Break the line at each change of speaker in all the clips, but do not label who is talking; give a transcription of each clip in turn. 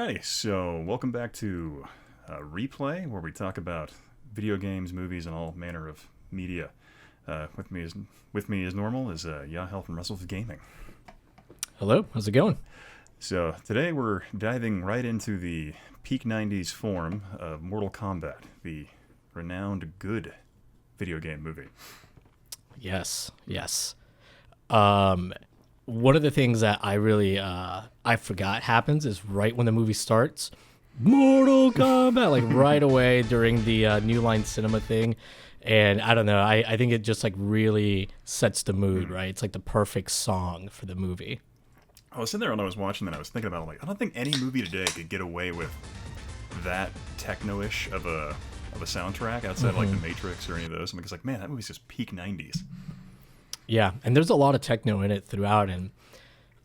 Alrighty, so welcome back to Replay, where we talk about video games, movies, and all manner of media. With me as normal is Yahel from Russell's Gaming.
Hello, how's it going?
So today we're diving right into the peak 90s form of Mortal Kombat, the renowned good video game movie.
Yes. One of the things that I really I forgot happens is right when the movie starts, Mortal Kombat, like right away during the New Line Cinema thing. And I don't know, I think it just like really sets the mood, right? It's like the perfect song for the movie.
I was sitting there when I was watching that, I was thinking about it, like, I don't think any movie today could get away with that techno-ish of a soundtrack outside of like The Matrix or any of those. I'm like, man, that movie's just peak 90s.
Yeah, and there's a lot of techno in it throughout, and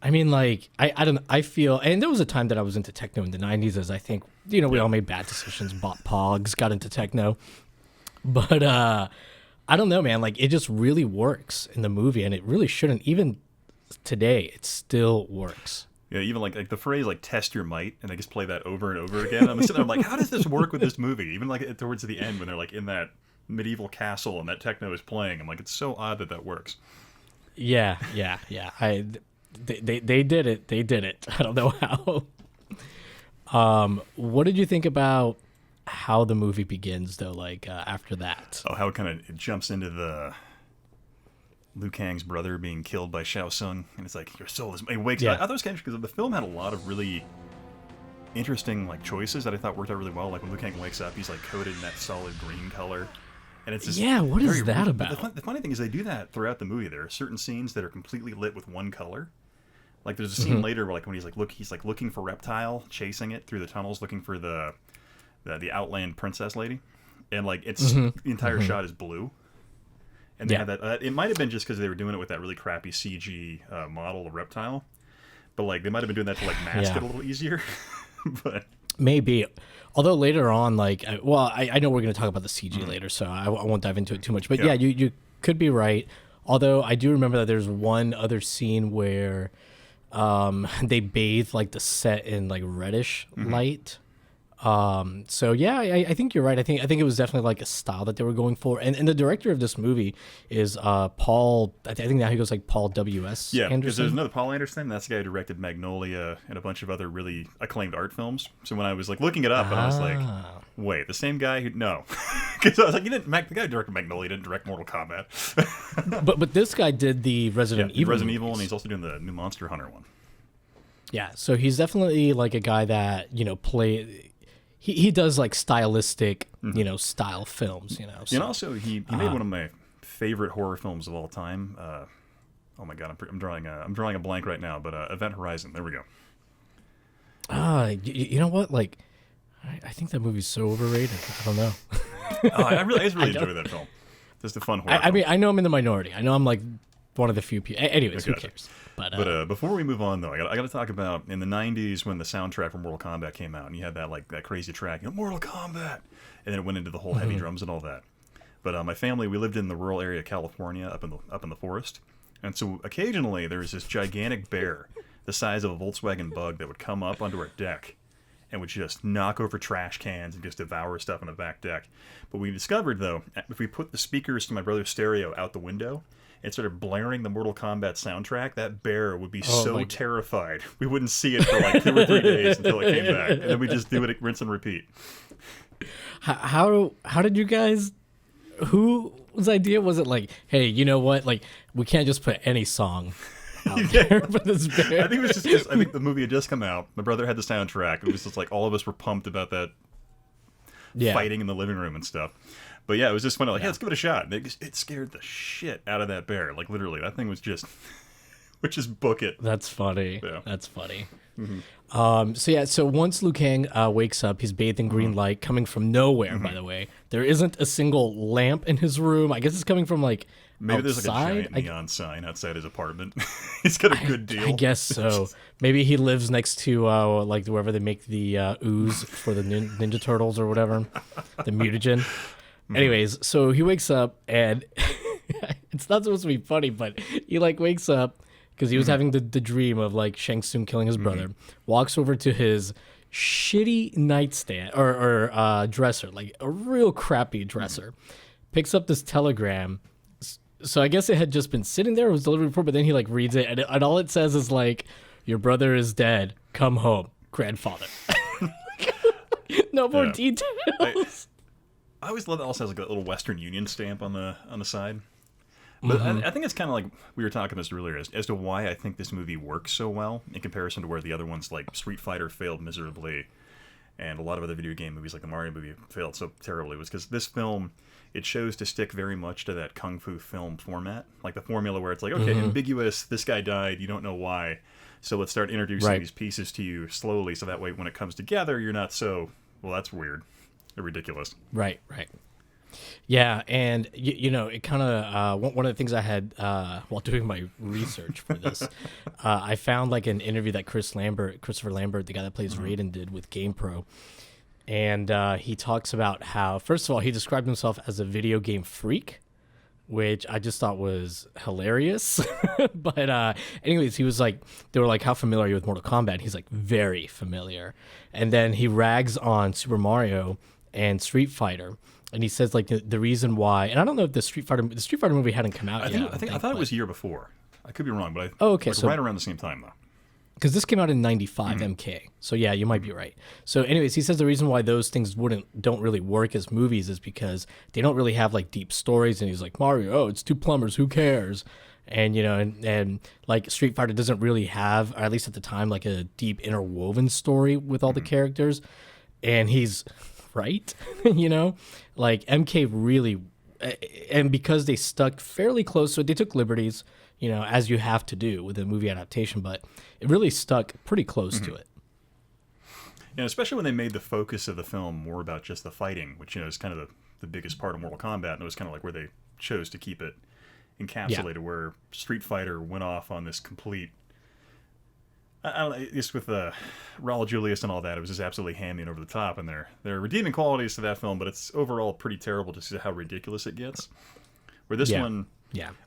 I mean, like, I feel, and there was a time that I was into techno in the 90s, as I think, we all made bad decisions, bought Pogs, got into techno, but I don't know, man, like, it just really works in the movie, and it really shouldn't, even today, it still works.
Yeah, even like the phrase like "test your might," and they just play that over and over again. I'm sitting there, I'm like, how does this work with this movie? Even like towards the end when they're like in that medieval castle and that techno is playing, I'm like, it's so odd that works.
Yeah. They did it. They did it. I don't know how. What did you think about how the movie begins, though? Like after that.
Oh, how it jumps into the Liu Kang's brother being killed by Shang Tsung, and it's like your soul is. He wakes up. I thought it was kind of because the film had a lot of really interesting like choices that I thought worked out really well. Like when Liu Kang wakes up, he's like coated in that solid green color. And it's just
what is that about?
The funny thing is they do that throughout the movie. There are certain scenes that are completely lit with one color. Like there's a scene later where like when he's looking for Reptile, chasing it through the tunnels, looking for the Outland princess lady, and like it's the entire shot is blue. And they had that. It might have been just because they were doing it with that really crappy CG model of Reptile, but like they might have been doing that to like mask it a little easier. But
maybe. Although later on, like, I know we're going to talk about the CG later, so I won't dive into it too much. But yeah, you could be right. Although I do remember that there's one other scene where they bathe like the set in like reddish light. So yeah, I think you're right. I think it was definitely like a style that they were going for. And the director of this movie is Paul. I think now he goes like Paul W.S.
Yeah, because
Anderson.
there's another Paul Anderson. That's the guy who directed Magnolia and a bunch of other really acclaimed art films. So when I was like looking it up, and I was like, wait, the same guy who no, because I was like, the guy who directed Magnolia didn't direct Mortal Kombat.
but this guy did the Resident Evil.
Resident Evil, and he's also doing the new Monster Hunter one. Yeah,
so he's definitely like a guy that He does like stylistic, style films, So.
And also he made one of my favorite horror films of all time. Oh my god, I'm drawing a blank right now. But Event Horizon. There we go.
You know what? Like, I think that movie's so overrated. I don't know.
I really enjoyed that film. Just a fun horror.
I mean, I know I'm in the minority. I know I'm like one of the few people. Anyways, who cares?
But before we move on, though, I got to talk about in the '90s when the soundtrack for Mortal Kombat came out, and you had that crazy track, Mortal Kombat, and then it went into the whole heavy drums and all that. But my family, we lived in the rural area of California, up in the forest, and so occasionally there was this gigantic bear, the size of a Volkswagen Bug, that would come up onto our deck, and would just knock over trash cans and just devour stuff on the back deck. But we discovered, though, if we put the speakers to my brother's stereo out the window and started blaring the Mortal Kombat soundtrack, that bear would be so terrified we wouldn't see it for like 2 or 3 days until it came back, and then we just do it, rinse and repeat.
How did you guys? Whose idea was it? Like, hey, you know what? Like, we can't just put any song out there for this bear.
I think it was just because I think the movie had just come out. My brother had the soundtrack. It was just like all of us were pumped about that fighting in the living room and stuff. But yeah, it was just funny. Like, let's give it a shot. And it scared the shit out of that bear. Like literally, that thing was just, book it.
That's funny.
Yeah.
That's funny. So once Liu Kang wakes up, he's bathed in green light coming from nowhere. By the way, there isn't a single lamp in his room. I guess it's coming from like
maybe
outside.
There's like a giant neon sign outside his apartment. He's got a good deal.
I guess so. Maybe he lives next to like wherever they make the ooze for the Ninja Turtles or whatever, the mutagen. Anyways, so he wakes up and it's not supposed to be funny, but he like wakes up because he was having the dream of like Shang Tsung killing his brother, walks over to his shitty nightstand or dresser, like a real crappy dresser. Picks up this telegram. So I guess it had just been sitting there. It was delivered before, but then he like reads it, and all it says is like, "Your brother is dead. Come home, grandfather." No more details.
I always love that. Also has like a little Western Union stamp on the side. But I think it's kind of like we were talking this earlier as to why I think this movie works so well in comparison to where the other ones like Street Fighter failed miserably, and a lot of other video game movies like the Mario movie failed so terribly, was because this film, it chose to stick very much to that kung fu film format, like the formula where it's like, okay, ambiguous, this guy died, you don't know why, so let's start introducing these pieces to you slowly, so that way when it comes together, you're not so, well, that's weird or ridiculous.
Right. Yeah, and you know, it kind of one of the things I had while doing my research for this, I found like an interview that Christopher Lambert, the guy that plays Raiden, did with GamePro, and he talks about how, first of all, he described himself as a video game freak, which I just thought was hilarious. But anyways, he was like, they were like, "How familiar are you with Mortal Kombat?" He's like, "Very familiar," and then he rags on Super Mario and Street Fighter. And he says like the reason why, and I don't know if the Street Fighter movie hadn't come out yet.
I thought it was a year before. I could be wrong, but
so
right around the same time though.
Because this came out in '95, MK. So yeah, you might be right. So anyways, he says the reason why those things don't really work as movies is because they don't really have like deep stories. And he's like, Mario, oh, it's two plumbers, who cares? And you know, and like Street Fighter doesn't really have, or at least at the time, like a deep interwoven story with all the characters. And he's right, you know, like MK really, and because they stuck fairly close, so they took liberties, you know, as you have to do with a movie adaptation, but it really stuck pretty close to it.
Yeah, especially when they made the focus of the film more about just the fighting, which, you know, is kind of the biggest part of Mortal Kombat, and it was kind of like where they chose to keep it encapsulated, where Street Fighter went off on this complete, I don't know, just with Raul Julius and all that, it was just absolutely hamming over the top, and there are redeeming qualities to that film, but it's overall pretty terrible to see how ridiculous it gets. Where this one,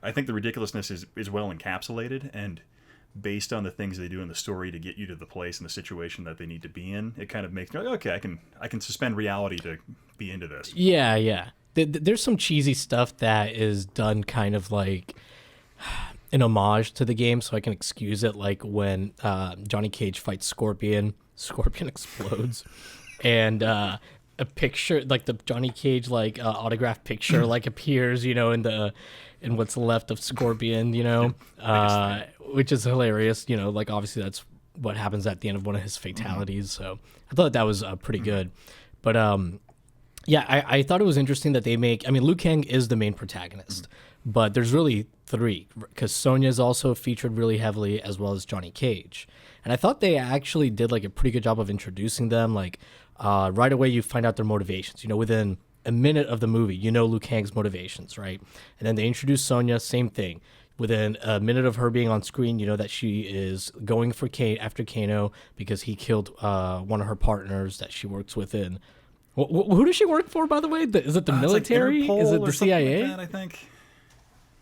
I think the ridiculousness is well encapsulated, and based on the things they do in the story to get you to the place and the situation that they need to be in, it kind of makes me like, okay, I can suspend reality to be into this.
Yeah. There's some cheesy stuff that is done kind of like an homage to the game, so I can excuse it, like when Johnny Cage fights Scorpion explodes, and a picture, like the Johnny Cage like autograph picture like appears, you know, in what's left of Scorpion, you know, which is hilarious, you know, like obviously that's what happens at the end of one of his fatalities. So I thought that was pretty good. But yeah, I thought it was interesting that they make, I mean, Liu Kang is the main protagonist, but there's really three, because Sonya's also featured really heavily, as well as Johnny Cage. And I thought they actually did like a pretty good job of introducing them. Like right away you find out their motivations, you know, within a minute of the movie, you know Liu Kang's motivations, right? And then they introduce Sonya, same thing. Within a minute of her being on screen, you know that she is going for after Kano because he killed one of her partners that she works within. Who does she work for, by the way? Is it the military?
Like
is it the CIA?
Like that, I think.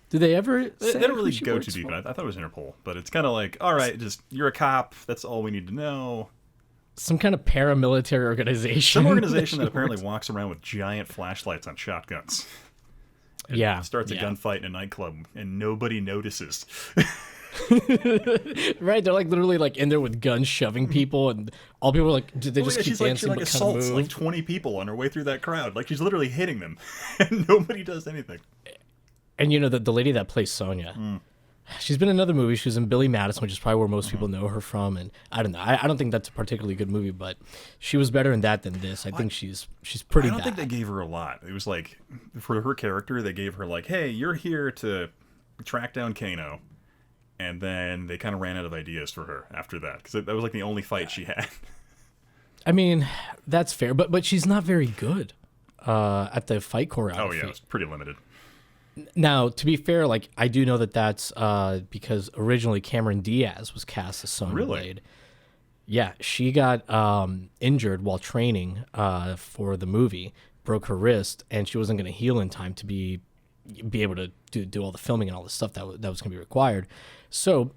Do they ever
They don't really go too deep, but I thought it was Interpol. But it's kind of like, all right, just you're a cop. That's all we need to know.
Some kind of paramilitary organization.
Some organization that apparently walks around with giant flashlights on shotguns. And starts a gunfight in a nightclub, and nobody notices.
Right, they're like literally like in there with guns shoving people, and all people are like, did they just keep dancing?
She assaults like 20 people on her way through that crowd. Like she's literally hitting them, and nobody does anything.
And you know the lady that plays Sonya, she's been in another movie. She was in Billy Madison, which is probably where most people know her from. And I don't know. I don't think that's a particularly good movie, but she was better in that than this. I think she's pretty bad.
I don't think they gave her a lot. It was like, for her character, they gave her like, hey, you're here to track down Kano. And then they kind of ran out of ideas for her after that, because that was like the only fight she had. I
mean, that's fair, but she's not very good at the fight choreography.
Oh yeah, it's pretty limited.
Now, to be fair, like I do know that's because originally Cameron Diaz was cast as Sonya Blade. Yeah, she got injured while training for the movie, broke her wrist, and she wasn't going to heal in time to be, be able to do all the filming and all the stuff that was going to be required. So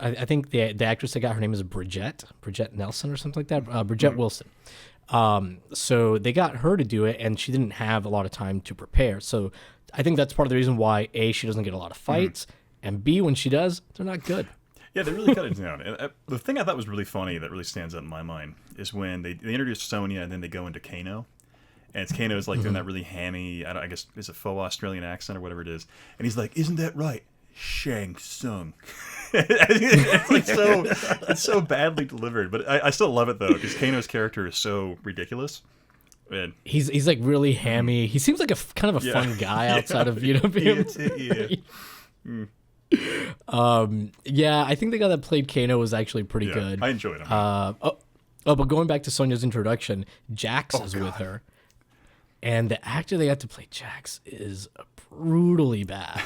I think the actress that got, her name is Bridget Nelson or something like that, Bridget Wilson. So they got her to do it, and she didn't have a lot of time to prepare. So I think that's part of the reason why A, she doesn't get a lot of fights, and B, when she does, they're not good.
Yeah, they really cut it down. And the thing I thought was really funny that really stands out in my mind is when they introduce Sonya and then they go into Kano. And it's Kano's like doing that really hammy, I guess it's a faux Australian accent or whatever it is. And he's like, "Isn't that right? Shang Tsung." It's like it's so badly delivered. But I still love it though, because Kano's character is so ridiculous. And
he's like really hammy. He seems like a kind of a fun guy outside of, you know, being... Yeah, I think the guy that played Kano was actually pretty good.
I enjoyed him.
But going back to Sonya's introduction, Jax is with her. And the actor they got to play Jax is brutally bad.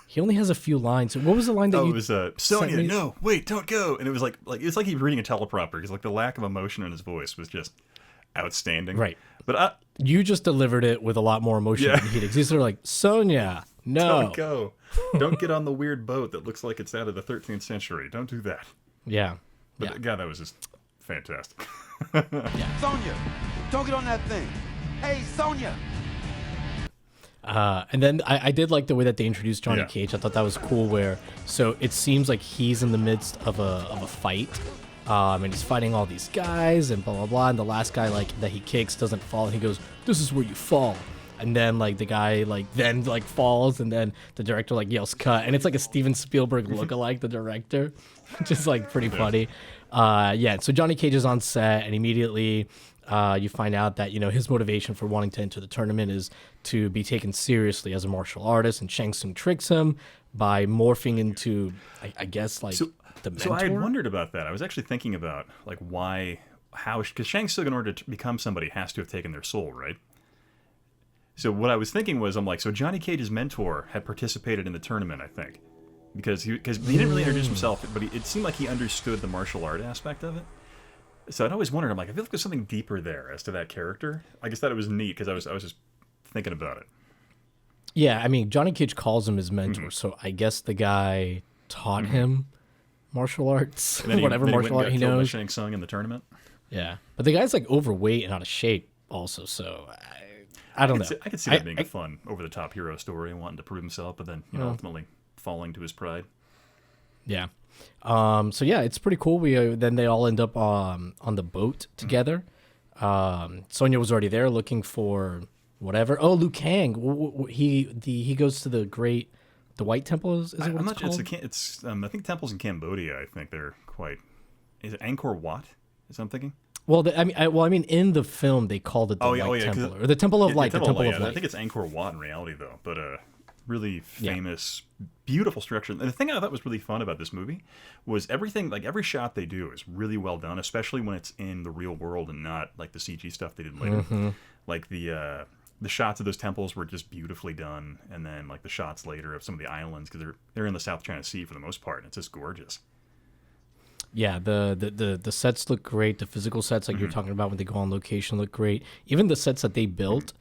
He only has a few lines. What was the line that you...
it was Sonya, no, wait, don't go. And it was like it's like he was reading a teleprompter, because like the lack of emotion in his voice was just outstanding.
Right.
But
you just delivered it with a lot more emotion than he did. He's sort of like, "Sonya, no.
Don't go. Don't get on the weird boat that looks like it's out of the 13th century. Don't do that."
Yeah.
But God, that was just fantastic.
Sonya, don't get on that thing. Hey, Sonya.
And then I did like the way that they introduced Johnny Cage. I thought that was cool, where so it seems like he's in the midst of a fight. And he's fighting all these guys and blah, blah, blah. And the last guy that he kicks doesn't fall. And he goes, "This is where you fall." And then the guy then falls, and then the director yells "cut." And it's like a Steven Spielberg lookalike, the director, which is pretty funny. So Johnny Cage is on set, and immediately you find out that, his motivation for wanting to enter the tournament is to be taken seriously as a martial artist. And Shang Tsung tricks him by morphing into, I guess, the mentor.
So I had wondered about that. I was actually thinking about how, because Shang Tsung, in order to become somebody, has to have taken their soul, right? So what I was thinking was, so Johnny Cage's mentor had participated in the tournament, I think, because he didn't really introduce himself, but it seemed like he understood the martial art aspect of it. So I'd always wondered, I feel like there's something deeper there as to that character. I just thought it was neat, because I was just thinking about it.
Yeah, Johnny Cage calls him his mentor, so I guess the guy taught him martial arts, whatever martial art he knows.
Shang Tsung in the tournament.
Yeah, but the guy's overweight and out of shape, also. So I don't know.
I could see that being a fun, over-the-top hero story and wanting to prove himself, but then ultimately falling to his pride.
Yeah. So yeah, it's pretty cool. Then they all end up on the boat together. Sonya was already there looking for whatever. Oh, Liu Kang. He goes to the White Temple. Is it what
I'm
it's
not
called?
It's I think temples in Cambodia. I think they're quite. Is it Angkor Wat? Is that I'm thinking?
Well, in the film they called it the White Temple, or the Temple of Light. The Temple of Light.
I think it's Angkor Wat in reality, though. But really famous, beautiful structure. And the thing I thought was really fun about this movie was everything. Every shot they do is really well done, especially when it's in the real world and not the CG stuff they did later. The shots of those temples were just beautifully done, and then the shots later of some of the islands, because they're in the South China Sea for the most part, and it's just gorgeous.
Yeah, the sets look great. The physical sets, you're talking about when they go on location, look great. Even the sets that they built,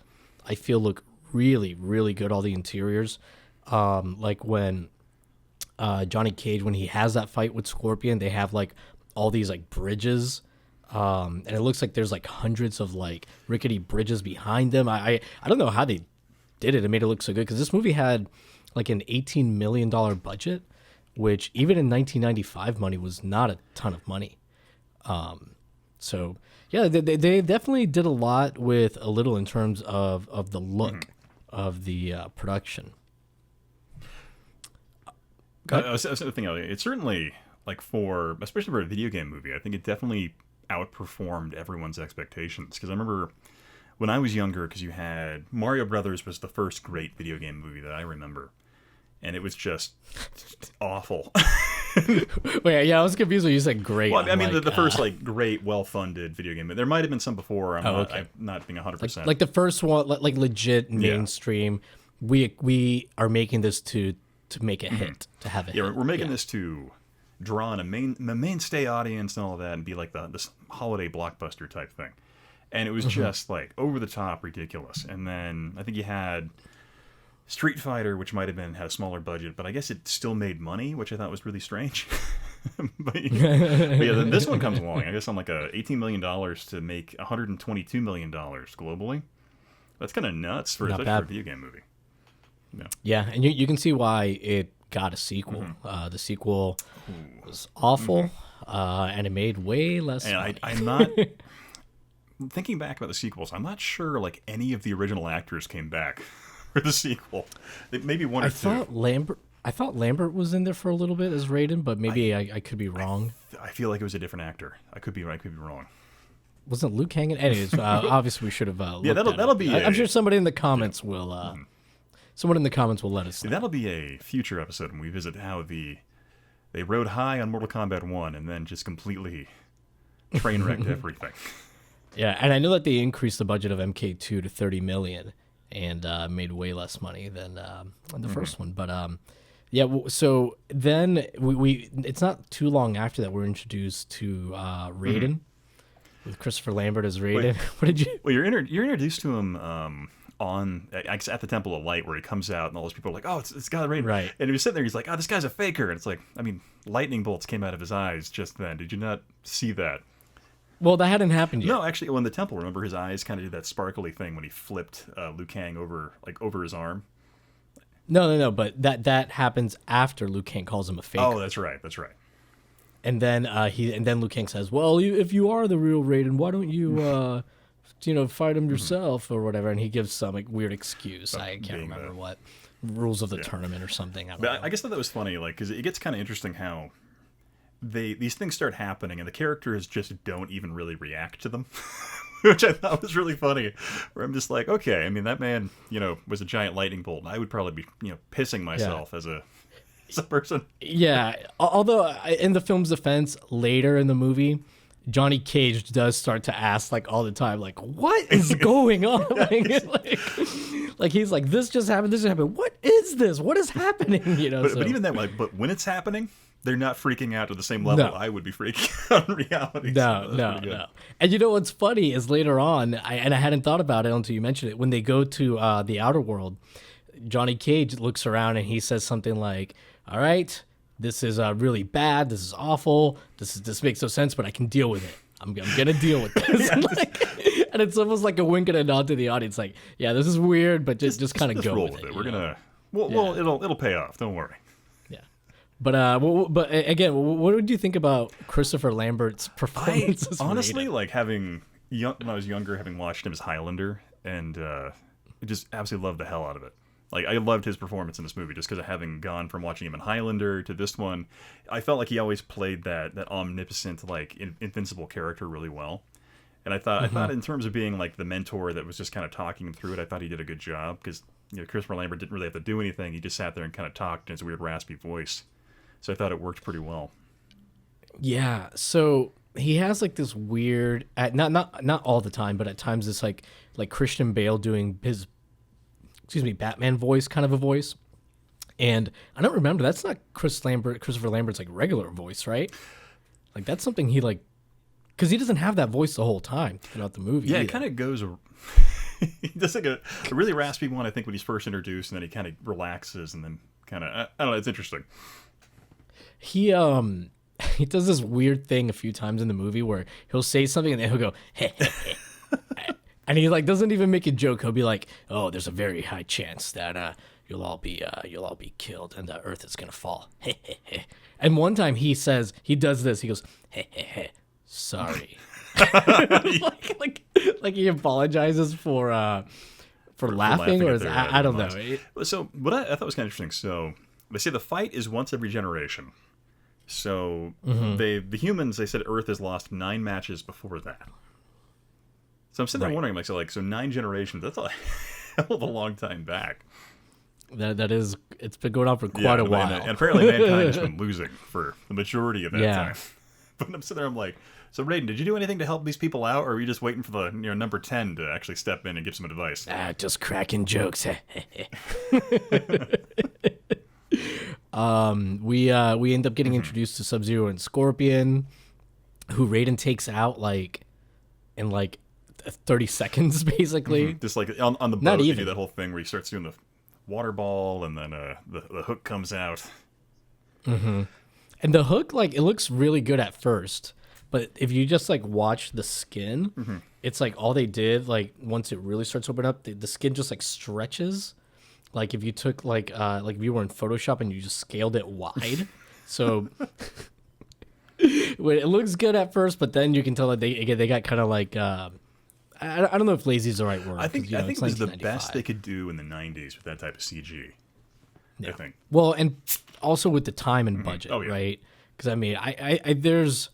I feel look really, really good. All the interiors, when Johnny Cage, when he has that fight with Scorpion, they have all these bridges, and it looks like there's hundreds of rickety bridges behind them. I don't know how they did it. It made it look so good, because this movie had an $18 million budget, which even in 1995 money was not a ton of money. So yeah, they definitely did a lot with a little in terms of the look of the production.
I was thinking, it's certainly especially for a video game movie, I think it definitely outperformed everyone's expectations. Because I remember when I was younger, because you had Mario Brothers was the first great video game movie that I remember. And it was just awful.
Wait, yeah, I was confused when you said great.
Well, the first great, well-funded video game. There might have been some before. I'm not being 100%.
The first one, legit mainstream. We are making this to make a hit, to have a hit.
Yeah, we're making this to draw in a mainstay audience and all of that, and be this holiday blockbuster type thing. And it was just over the top ridiculous. And then I think you had Street Fighter, which might have had a smaller budget, but I guess it still made money, which I thought was really strange. but yeah, then this one comes along. I guess on like $18 million to make $122 million globally. That's kind of nuts for a video game movie.
Yeah, and you can see why it got a sequel. The sequel was awful, and it made way less money.
I'm not... Thinking back about the sequels, I'm not sure like any of the original actors came back for the sequel. Maybe one or two.
I thought Lambert was in there for a little bit as Raiden, but maybe I could be wrong.
I feel like it was a different actor. I could be wrong.
Wasn't Liu Kang in? Anyways, obviously we should have.
Yeah, that'll be.
I'm sure somebody in the comments will. Someone in the comments will let us know.
That'll be a future episode when we visit how they rode high on Mortal Kombat 1 and then just completely train wrecked everything.
Yeah, and I know that they increased the budget of MK2 to $30 million and made way less money than the first one. But yeah, so then we it's not too long after that we're introduced to Raiden with Christopher Lambert as Raiden.
Wait,
what did you?
Well, you're introduced to him at the Temple of Light, where he comes out and all those people are like, "Oh, it's God Raiden!"
Right.
And he was sitting there, he's like, "Oh, this guy's a faker." And it's like, I mean, lightning bolts came out of his eyes just then. Did you not see that?
Well, that hadn't happened yet.
No, actually, when the temple, remember his eyes kind of did that sparkly thing when he flipped Liu Kang over his arm.
No, but that happens after Liu Kang calls him a faker.
Oh, that's right.
And then Liu Kang says, "Well, if you are the real Raiden, why don't you fight him yourself or whatever?" And he gives some like weird excuse. I can't remember what rules of the tournament or something.
I guess that was funny, like because it gets kind of interesting how these things start happening and the characters just don't even really react to them. Which I thought was really funny, where I'm just like, okay, I mean, that man, was a giant lightning bolt, and I would probably be, pissing myself as a person.
Yeah, although in the film's defense, later in the movie, Johnny Cage does start to ask, like, all the time, like, what is going on? like he's like, this just happened, what is this? What is happening?
But even that, but when it's happening, they're not freaking out to the same level I would be freaking out in reality.
No. And you know what's funny is later on, I hadn't thought about it until you mentioned it, when they go to the outer world, Johnny Cage looks around and he says something like, all right, this is really bad, this is awful, this makes no sense, but I can deal with it. I'm gonna deal with this. And it's almost like a wink and a nod to the audience, like, yeah, this is weird, but just kind of go
roll
with it.
We're gonna, well, it'll pay off. Don't worry.
But again, what did you think about Christopher Lambert's performance?
Honestly, like when I was younger, having watched him as Highlander, and just absolutely loved the hell out of it. Like I loved his performance in this movie, just because of having gone from watching him in Highlander to this one. I felt like he always played that omnipotent, like invincible character really well. And I thought in terms of being like the mentor that was just kind of talking him through it, I thought he did a good job, because Christopher Lambert didn't really have to do anything. He just sat there and kind of talked in his weird raspy voice. So I thought it worked pretty well. Yeah.
So he has like this weird, not all the time, but at times this like Christian Bale doing his, Batman voice, kind of a voice. And I don't remember, that's not Christopher Lambert's like regular voice, right? Like that's something he like, because he doesn't have that voice the whole time throughout the movie.
Yeah,
either.
It kind of goes. He does like a really raspy one, I think, when he's first introduced, and then he kind of relaxes, and then kind of I don't know. It's interesting.
He does this weird thing a few times in the movie where he'll say something and then he'll go, hey, hey, hey. And he like doesn't even make a joke. He'll be like, oh, there's a very high chance that you'll all be killed and the earth is gonna fall. And one time he does this. He goes, hey, sorry. like he apologizes for laughing, or I don't know.
So what I thought was kind of interesting. So they say the fight is once every generation. So the humans, they said Earth has lost 9 matches before that. So I'm sitting there wondering, so 9 generations, that's a hell of a long time back.
That is, it's been going on for quite a while.
And apparently mankind has been losing for the majority of that time. But I'm sitting there, I'm like, so Raiden, did you do anything to help these people out, or are you just waiting for the number 10 to actually step in and give some advice?
Just cracking jokes. We end up getting introduced to Sub-Zero and Scorpion, who Raiden takes out in 30 seconds, basically.
Just like on the boat, you do that whole thing where he starts doing water ball, and then the hook comes out.
And the hook, like, it looks really good at first, but if you just like watch the skin, it's like all they did, like once it really starts to open up, the skin just like stretches. Like if you took like if you were in Photoshop and you just scaled it wide, so it looks good at first, but then you can tell that they got kind of like I don't know if lazy is the right word.
I think
it
was the best they could do in the 90s with that type of CG.
Yeah.
I think.
Well, and also with the time and budget, right? Because I mean, I there's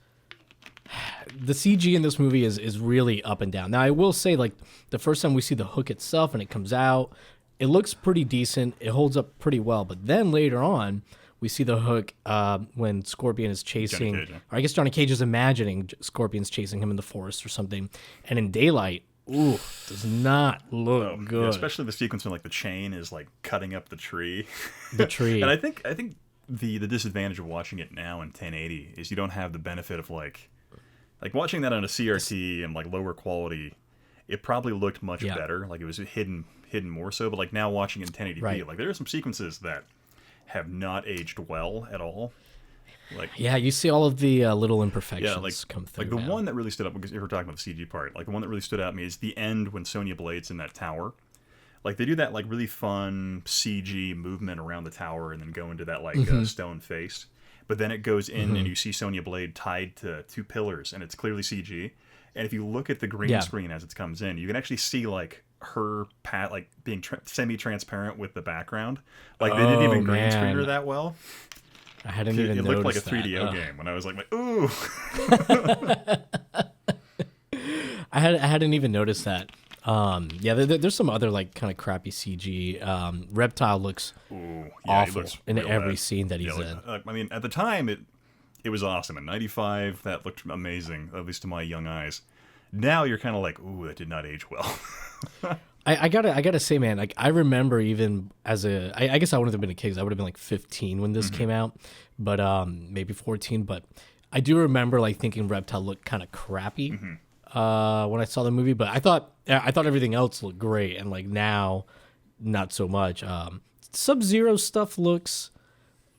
the CG in this movie is really up and down. Now I will say, like, the first time we see the hook itself and it comes out, it looks pretty decent. It holds up pretty well. But then later on, we see the hook when Scorpion is chasing, or I guess Johnny Cage is imagining Scorpion's chasing him in the forest or something, and in daylight, ooh, does not look good.
Yeah, especially the sequence when like the chain is like cutting up the tree.
The tree.
And I think the disadvantage of watching it now in 1080 is you don't have the benefit of like watching that on a CRT and like lower quality. It probably looked much better. Like it was hidden more so. But like now watching it in 1080p, like there are some sequences that have not aged well at all. Like
you see all of the little imperfections come through.
Like the one that really stood out, because if we're talking about the CG part, like the one that really stood out to me is the end when Sonya Blade's in that tower. Like they do that like really fun CG movement around the tower and then go into that like stone face. But then it goes in and you see Sonya Blade tied to two pillars and it's clearly CG. And if you look at the green screen as it comes in, you can actually see like her like being semi-transparent with the background. Like they didn't even green screen her that well.
I hadn't even noticed.
It looked like a 3DO game when I was like, ooh.
I hadn't even noticed that. There's some other like kind of crappy CG. Reptile looks awful in every scene that he's in.
I mean, at the time it was awesome. In '95, that looked amazing, at least to my young eyes. Now you're kind of like, ooh, that did not age well.
I gotta say, man, like I remember even as I guess I wouldn't have been a kid. I would have been like 15 when this came out, but maybe 14. But I do remember like thinking Reptile looked kind of crappy when I saw the movie. But I thought everything else looked great, and like now, not so much. Sub-Zero stuff looks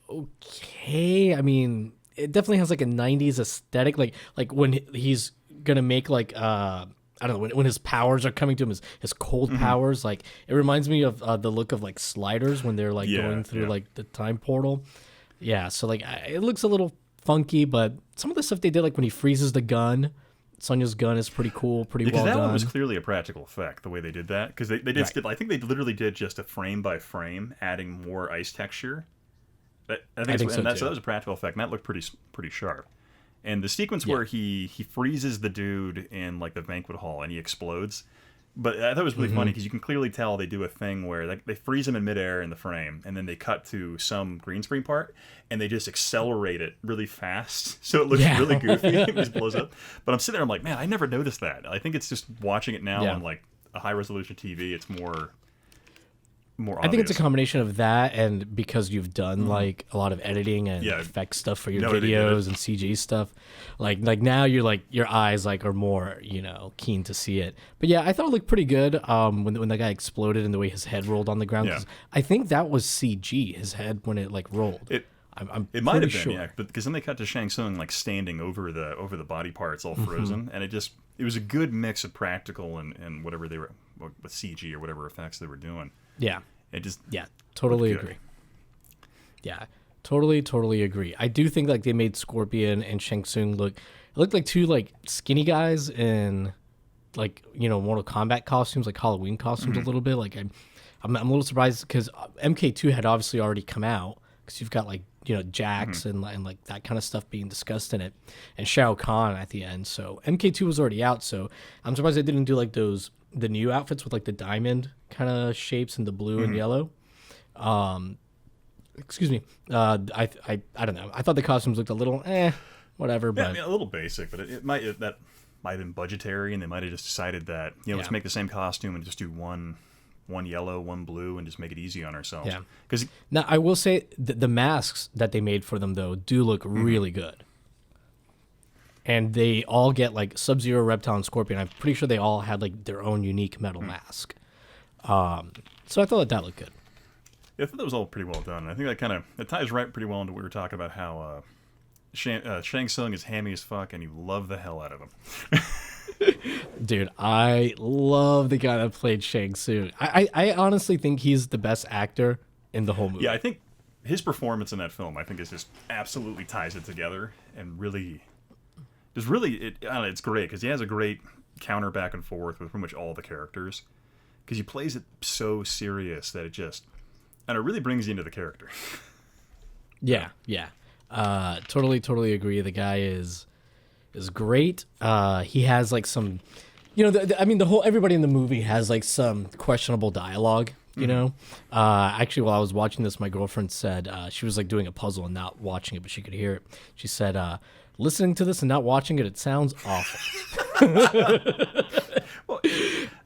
okay. I mean, it definitely has like a 90s aesthetic. Like when he's gonna make like I don't know, when his powers are coming to him, his cold powers, like it reminds me of the look of like Sliders when they're like going through like the time portal. Yeah, so like it looks a little funky, but some of the stuff they did, like when he freezes the gun, Sonya's gun is pretty cool, pretty well done.
That one was clearly a practical effect, the way they did that, because they did. I think they literally did just a frame by frame, adding more ice texture. I think so. That was a practical effect, and that looked pretty sharp. And the sequence where he freezes the dude in like the banquet hall and he explodes, but I thought it was really funny because you can clearly tell they do a thing where they freeze him in midair in the frame, and then they cut to some green screen part and they just accelerate it really fast, so it looks really goofy. It just blows up. But I'm sitting there, I'm like, man, I never noticed that. I think it's just watching it now on like a high resolution TV. It's more obvious.
I think it's a combination of that and because you've done like a lot of editing and effect stuff for your videos and CG stuff. Like now you're like your eyes like are more, keen to see it. But yeah, I thought it looked pretty good when that guy exploded and the way his head rolled on the ground. Yeah. I think that was CG, his head when it like rolled.
It might have been, yeah, but because then they cut to Shang Tsung like standing over the body parts all frozen, and it was a good mix of practical and whatever they were with CG or whatever effects they were doing.
Yeah.
Totally
agree. Yeah, totally agree. I do think like they made Scorpion and Shang Tsung look like two like skinny guys in like Mortal Kombat costumes, like Halloween costumes a little bit. Like I'm a little surprised because MK2 had obviously already come out because you've got like Jax and like that kind of stuff being discussed in it, and Shao Kahn at the end. So MK2 was already out. So I'm surprised they didn't do like the new outfits with like the diamond kind of shapes and the blue and yellow. Excuse me. I don't know. I thought the costumes looked a little whatever. But
I mean, a little basic, but that might have been budgetary, and they might have just decided that let's make the same costume and just do one yellow, one blue, and just make it easy on ourselves. Yeah. Because
now I will say the masks that they made for them though do look really good. And they all get like Sub-Zero, Reptile, and Scorpion. I'm pretty sure they all had like their own unique metal mask. So I thought that looked good.
I thought that was all pretty well done. I think that ties right pretty well into what we were talking about, how Shang Tsung is hammy as fuck, and you love the hell out of him.
Dude, I love the guy that played Shang Tsung. I honestly think he's the best actor in the whole movie.
Yeah, I think his performance in that film, I think, is just absolutely ties it together, and really, I don't know, it's great because he has a great counter back and forth with pretty much all the characters, because he plays it so serious that it really brings you into the character.
Yeah. Totally agree. The guy is great. He has like some, everybody in the movie has like some questionable dialogue. You know, actually, while I was watching this, my girlfriend said she was like doing a puzzle and not watching it, but she could hear it. She said, listening to this and not watching it, it sounds awful.
Well,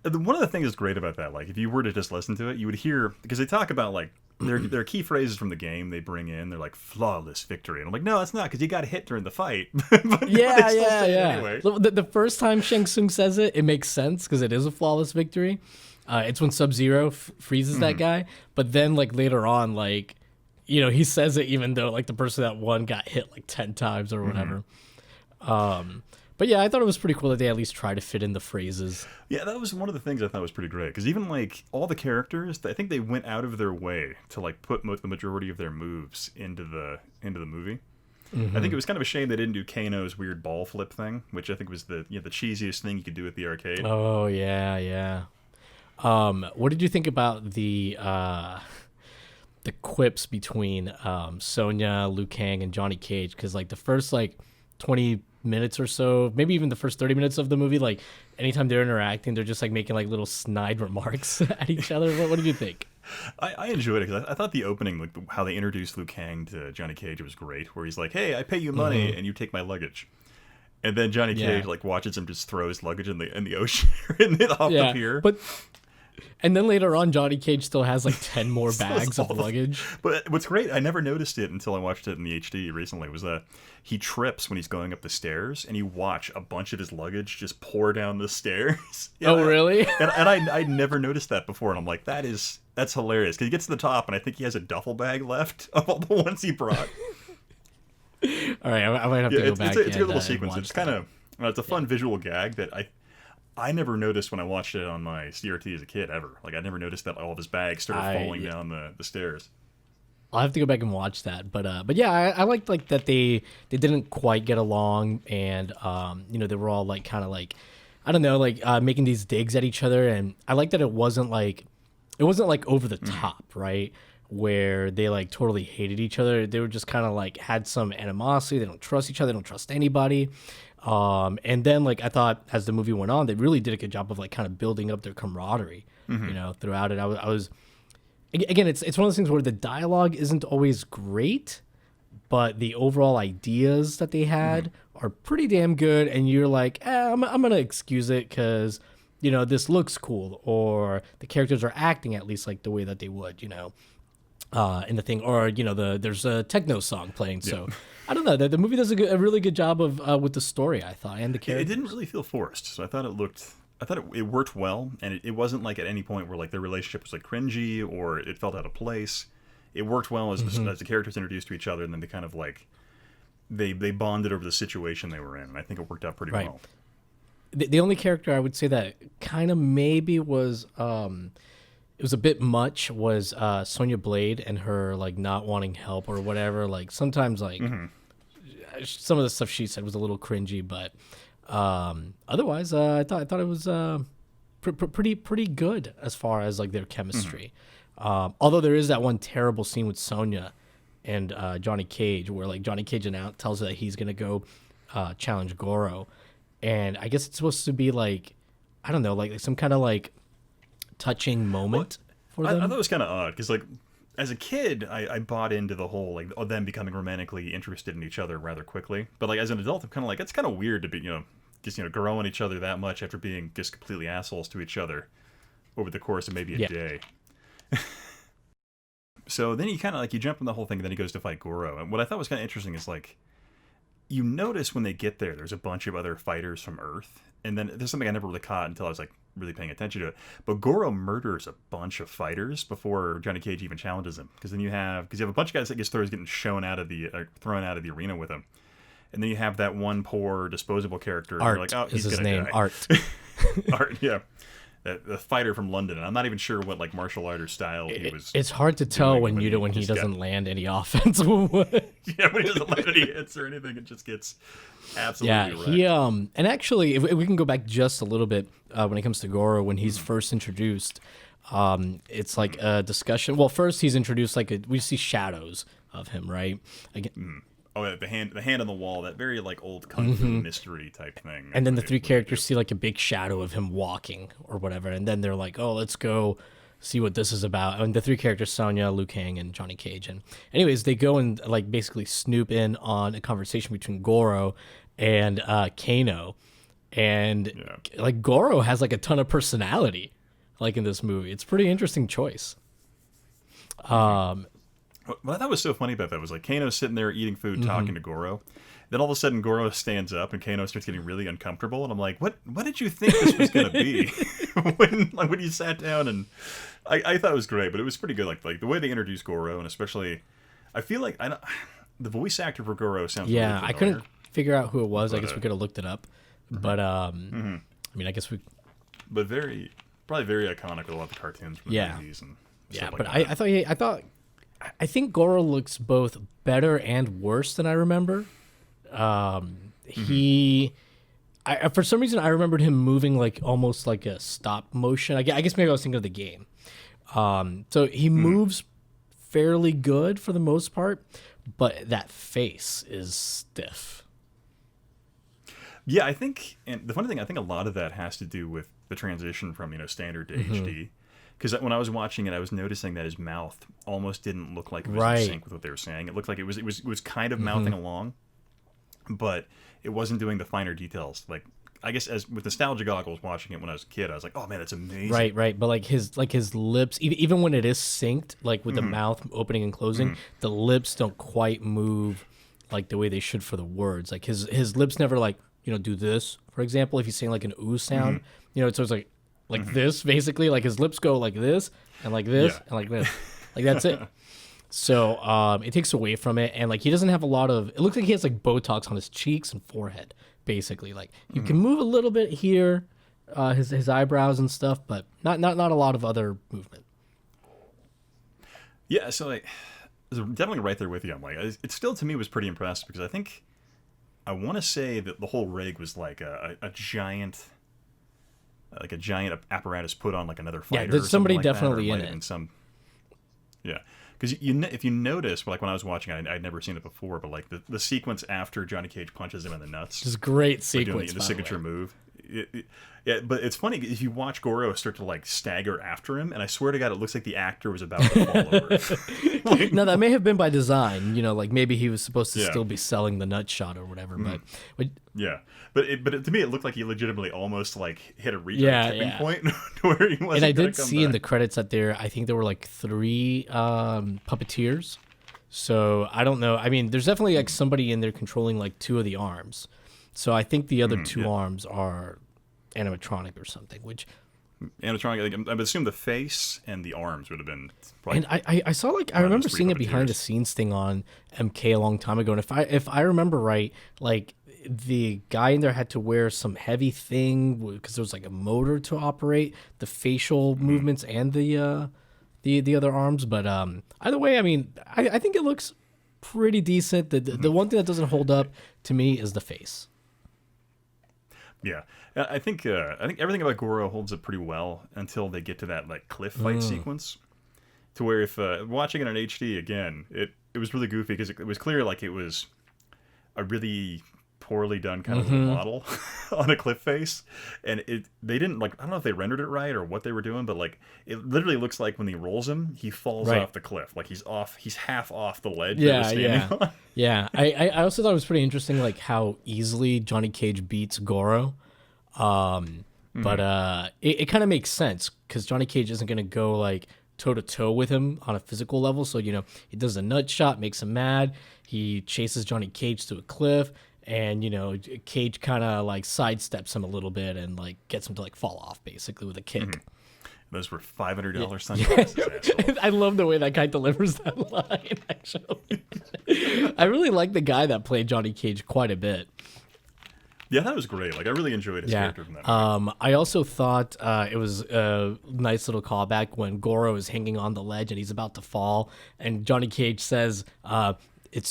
one of the things that's great about that, like, if you were to just listen to it, you would hear, because they talk about, like, there are key phrases from the game they bring in. They're like, flawless victory. And I'm like, no, that's not, because you got hit during the fight. But
yeah.
Anyway.
The first time Shang Tsung says it, it makes sense because it is a flawless victory. It's when Sub-Zero freezes that guy. But then, like, later on, like, he says it even though, like, the person that won got hit, like, 10 times or whatever. But, yeah, I thought it was pretty cool that they at least try to fit in the phrases.
Yeah, that was one of the things I thought was pretty great. Because even, like, all the characters, I think they went out of their way to, like, put the majority of their moves into the movie. I think it was kind of a shame they didn't do Kano's weird ball flip thing, which I think was the cheesiest thing you could do at the arcade.
Oh, yeah. What did you think about the quips between Sonya, Liu Kang, and Johnny Cage? Because like the first like 20 minutes or so, maybe even the first 30 minutes of the movie, like anytime they're interacting, they're just like making like little snide remarks at each other. What did you think?
I enjoyed it because I thought the opening, like how they introduced Liu Kang to Johnny Cage, was great. Where he's like, "Hey, I pay you money and you take my luggage," and then Johnny Cage like watches him just throw his luggage in the ocean and then off the pier.
And then later on, Johnny Cage still has like 10 more bags of luggage.
But what's great, I never noticed it until I watched it in the HD recently, was he trips when he's going up the stairs, and you watch a bunch of his luggage just pour down the stairs.
Really?
And I never noticed that before, and I'm like, that's hilarious. Because he gets to the top, and I think he has a duffel bag left of all the ones he brought.
All right, I might have to go back.
It's a good little sequence. It's kind of, it's a fun visual gag that I never noticed when I watched it on my CRT as a kid, ever. Like, I never noticed that all of his bags started falling down the stairs.
I'll have to go back and watch that. But yeah, I liked like that they didn't quite get along, and they were all like kind of like, I don't know, like making these digs at each other, and I like that it wasn't like over the top, right? Where they like totally hated each other. They were just kind of like had some animosity. They don't trust each other. They don't trust anybody. And then like I thought as the movie went on, they really did a good job of like kind of building up their camaraderie, throughout it. I was again, it's one of those things where the dialogue isn't always great, but the overall ideas that they had are pretty damn good. And you're like, I'm gonna excuse it because this looks cool, or the characters are acting at least like the way that they would, in the thing, or there's a techno song playing. So I don't know. The movie does a really good job of with the story, I thought, and the characters.
It didn't really feel forced, so I thought it worked well, and it wasn't like at any point where like their relationship was like cringy or it felt out of place. It worked well as the characters introduced to each other, and then they kind of like they bonded over the situation they were in, and I think it worked out pretty well.
The only character I would say that kind of maybe was it was a bit much was Sonya Blade and her like not wanting help or whatever. Like sometimes like some of the stuff she said was a little cringy, but otherwise I thought it was pretty good as far as like their chemistry. Although there is that one terrible scene with Sonya and Johnny Cage where like Johnny Cage tells her that he's gonna go challenge Goro, and I guess it's supposed to be like, I don't know, like some kind of like touching moment for them.
I thought it was kind of odd because like as a kid I bought into the whole like them becoming romantically interested in each other rather quickly, but like as an adult I'm kind of like, it's kind of weird to be just growing each other that much after being just completely assholes to each other over the course of maybe a day. So then you kind of like you jump in the whole thing, and then he goes to fight Goro, and what I thought was kind of interesting is like you notice when they get there's a bunch of other fighters from Earth, and then there's something I never really caught until I was like really paying attention to it. But Goro murders a bunch of fighters before Johnny Cage even challenges him, because you have a bunch of guys that gets getting thrown out of the arena with him, and then you have that one poor disposable character.
Art
you're like, oh,
is
he's
his
gonna
name.
die.
Art.
Art, yeah. The fighter from London. And I'm not even sure what like martial art or style he was.
It's hard to tell when he doesn't land any offense.
Yeah, when he doesn't land any hits or anything, it just gets absolutely wrecked.
He and actually, if we can go back just a little bit when it comes to Goro, when he's first introduced, it's like a discussion. Well, first he's introduced we see shadows of him, right? Again,
Oh, yeah, the hand on the wall, that very like old kung fu mystery type thing.
and then the three characters see like a big shadow of him walking or whatever, and then they're like, "Oh, let's go see what this is about." And the three characters, Sonya, Liu Kang, and Johnny Cage. And anyways, they go and like basically snoop in on a conversation between Goro and Kano, and like Goro has like a ton of personality, like in this movie. It's a pretty interesting choice.
What I thought was so funny about that was like Kano sitting there eating food, talking to Goro. Then all of a sudden Goro stands up and Kano starts getting really uncomfortable, and I'm like, what did you think this was gonna be? when you sat down, and I thought it was great, but it was pretty good. Like the way they introduced Goro, and especially I feel like the voice actor for Goro sounds really familiar.
I couldn't figure out who it was. I guess we could have looked it up, but I mean, I guess we.
But probably very iconic with a lot of the cartoons from the 90s and stuff
but
like that.
I think Goro looks both better and worse than I remember. For some reason I remembered him moving like almost like a stop motion. I guess maybe I was thinking of the game. So he moves fairly good for the most part, but that face is stiff.
Yeah, I think, and the funny thing, I think a lot of that has to do with the transition from standard to HD. Because when I was watching it, I was noticing that his mouth almost didn't look like it was in sync with what they were saying. It looked like it was kind of mouthing along, but it wasn't doing the finer details. Like, I guess as with nostalgia goggles watching it when I was a kid, I was like, oh man, that's amazing.
Right. But like his lips, even when it is synced, like with the mouth opening and closing, the lips don't quite move like the way they should for the words. Like his lips never like do this. For example, if he's saying like an ooh sound, so it's like this, basically. Like his lips go like this and like this and like this. Like that's it. So it takes away from it, and like he doesn't have a lot of. It looks like he has like Botox on his cheeks and forehead, basically. Like you can move a little bit here, his eyebrows and stuff, but not a lot of other movement.
Yeah, so like, I was definitely right there with you. I'm like, it still to me was pretty impressive because I want to say that the whole rig was like a giant. Like a giant apparatus put on like another fighter.
Yeah, there's somebody
like
definitely in it.
Yeah, because if you notice, like when I was watching, I'd never seen it before, but like the sequence after Johnny Cage punches him in the nuts,
just great sequence,
like doing the signature move. Yeah, but it's funny if you watch Goro start to like stagger after him, and I swear to God, it looks like the actor was about to fall over. Like,
no, that may have been by design. Like maybe he was supposed to still be selling the nut shot or whatever. But
yeah, but to me, it looked like he legitimately almost like hit a tipping point to where he wasn't.
And I did
come
see
back.
in the credits that I think there were like 3 puppeteers. So I don't know. I mean, there's definitely like somebody in there controlling like 2 of the arms. So I think the other 2 arms are animatronic or something. Which
animatronic, like, I assume the face and the arms would have been. Probably
and I saw like I remember seeing a behind the scenes thing on MK a long time ago, and if I remember right, like the guy in there had to wear some heavy thing because there was like a motor to operate the facial movements and the other arms. But either way, I mean, I think it looks pretty decent. The one thing that doesn't hold up to me is the face.
Yeah, I think everything about Goro holds up pretty well until they get to that like cliff fight sequence, to where if watching it in HD again, it was really goofy because it was clear like it was a really poorly done kind of model on a cliff face, and they didn't like, I don't know if they rendered it right or what they were doing, but like it literally looks like when he rolls him, he falls off the cliff, like he's half off the ledge. On.
I also thought it was pretty interesting like how easily Johnny Cage beats Goro, but it kind of makes sense because Johnny Cage isn't gonna go like toe to toe with him on a physical level, so he does a nut shot, makes him mad, he chases Johnny Cage to a cliff, and Cage kind of like sidesteps him a little bit and like gets him to like fall off basically with a kick.
Those were $500 sunglasses. Asshole.
I love the way that guy delivers that line. Actually, I really like the guy that played Johnny Cage quite a bit.
Yeah, that was great. Like, I really enjoyed his character from that movie.
I also thought it was a nice little callback when Goro is hanging on the ledge and he's about to fall, and Johnny Cage says,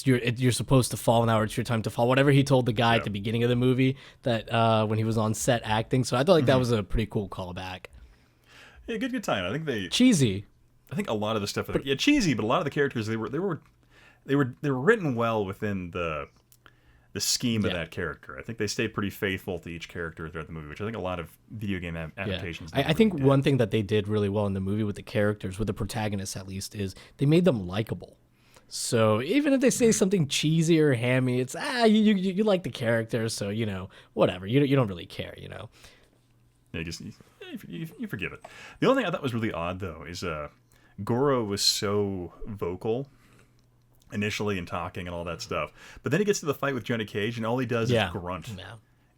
you're supposed to fall now, or it's your time to fall. Whatever he told the guy at the beginning of the movie that when he was on set acting. So I thought like that was a pretty cool callback.
Yeah, good time. I think
cheesy.
I think a lot of the stuff, cheesy, but a lot of the characters they were written well within the scheme of that character. I think they stayed pretty faithful to each character throughout the movie, which I think a lot of video game adaptations.
I think one thing that they did really well in the movie with the characters, with the protagonists at least, is they made them likable. So even if they say something cheesy or hammy, it's you like the character, so whatever. You don't really care,
Yeah, you forgive it. The only thing I thought was really odd though is Goro was so vocal initially and talking and all that stuff, but then he gets to the fight with Johnny Cage and all he does is grunt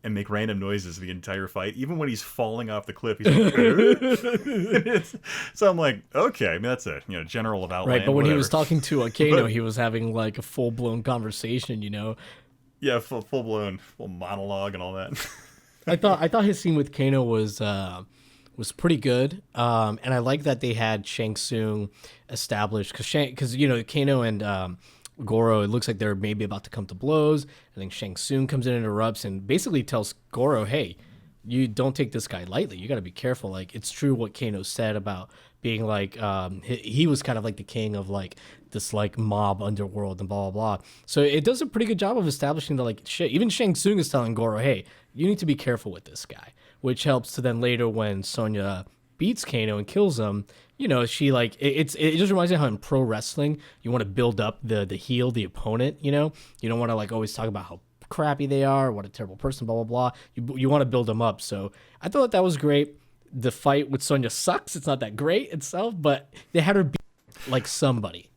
and make random noises the entire fight. Even when he's falling off the cliff, he's like, so I'm like, okay, I mean that's a general of outline.
Right, but when he was talking to Kano, he was having like a full blown conversation.
Yeah, full monologue and all that.
I thought his scene with Kano was pretty good, and I like that they had Shang Tsung established because Kano and Goro, it looks like they're maybe about to come to blows. I think Shang Tsung comes in and interrupts and basically tells Goro, "Hey, you don't take this guy lightly. You got to be careful. Like it's true what Kano said about being like he was kind of like the king of like this like mob underworld and blah blah blah." So it does a pretty good job of establishing the like shit. Even Shang Tsung is telling Goro, "Hey, you need to be careful with this guy," which helps to then later when Sonya beats Kano and kills him, she like it just reminds me how in pro wrestling you want to build up the heel, the opponent. You don't want to like always talk about how crappy they are, what a terrible person, blah blah blah. You want to build them up. So I thought that was great. The fight with Sonya sucks. It's not that great itself, but they had her beat like somebody.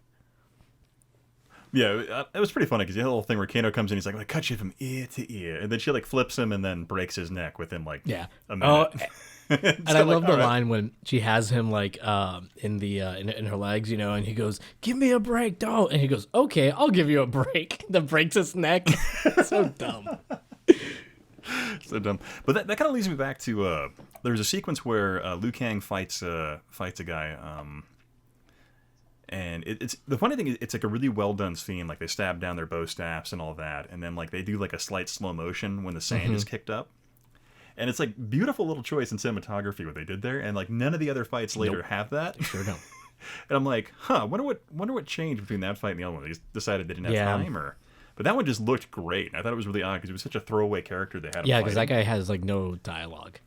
Yeah, it was pretty funny because you had a little thing where Kano comes in, he's like, "I cut you from ear to ear," and then she like flips him and then breaks his neck within like a minute.
And I love the line when she has him like in the in her legs, and he goes, "Give me a break, don't," and he goes, "Okay, I'll give you a break." That breaks his neck. So dumb.
So dumb. But that kind of leads me back to there's a sequence where Liu Kang fights a guy. And it's the funny thing is it's like a really well done scene. Like they stab down their bow staffs and all that, and then like they do like a slight slow motion when the sand is kicked up, and it's like beautiful little choice in cinematography what they did there. And like none of the other fights later have that.
Sure don't.
And I'm like, wonder what changed between that fight and the other one. They just decided they didn't have time, but that one just looked great. And I thought it was really odd because it was such a throwaway character they had.
Yeah, because that guy has like no dialogue.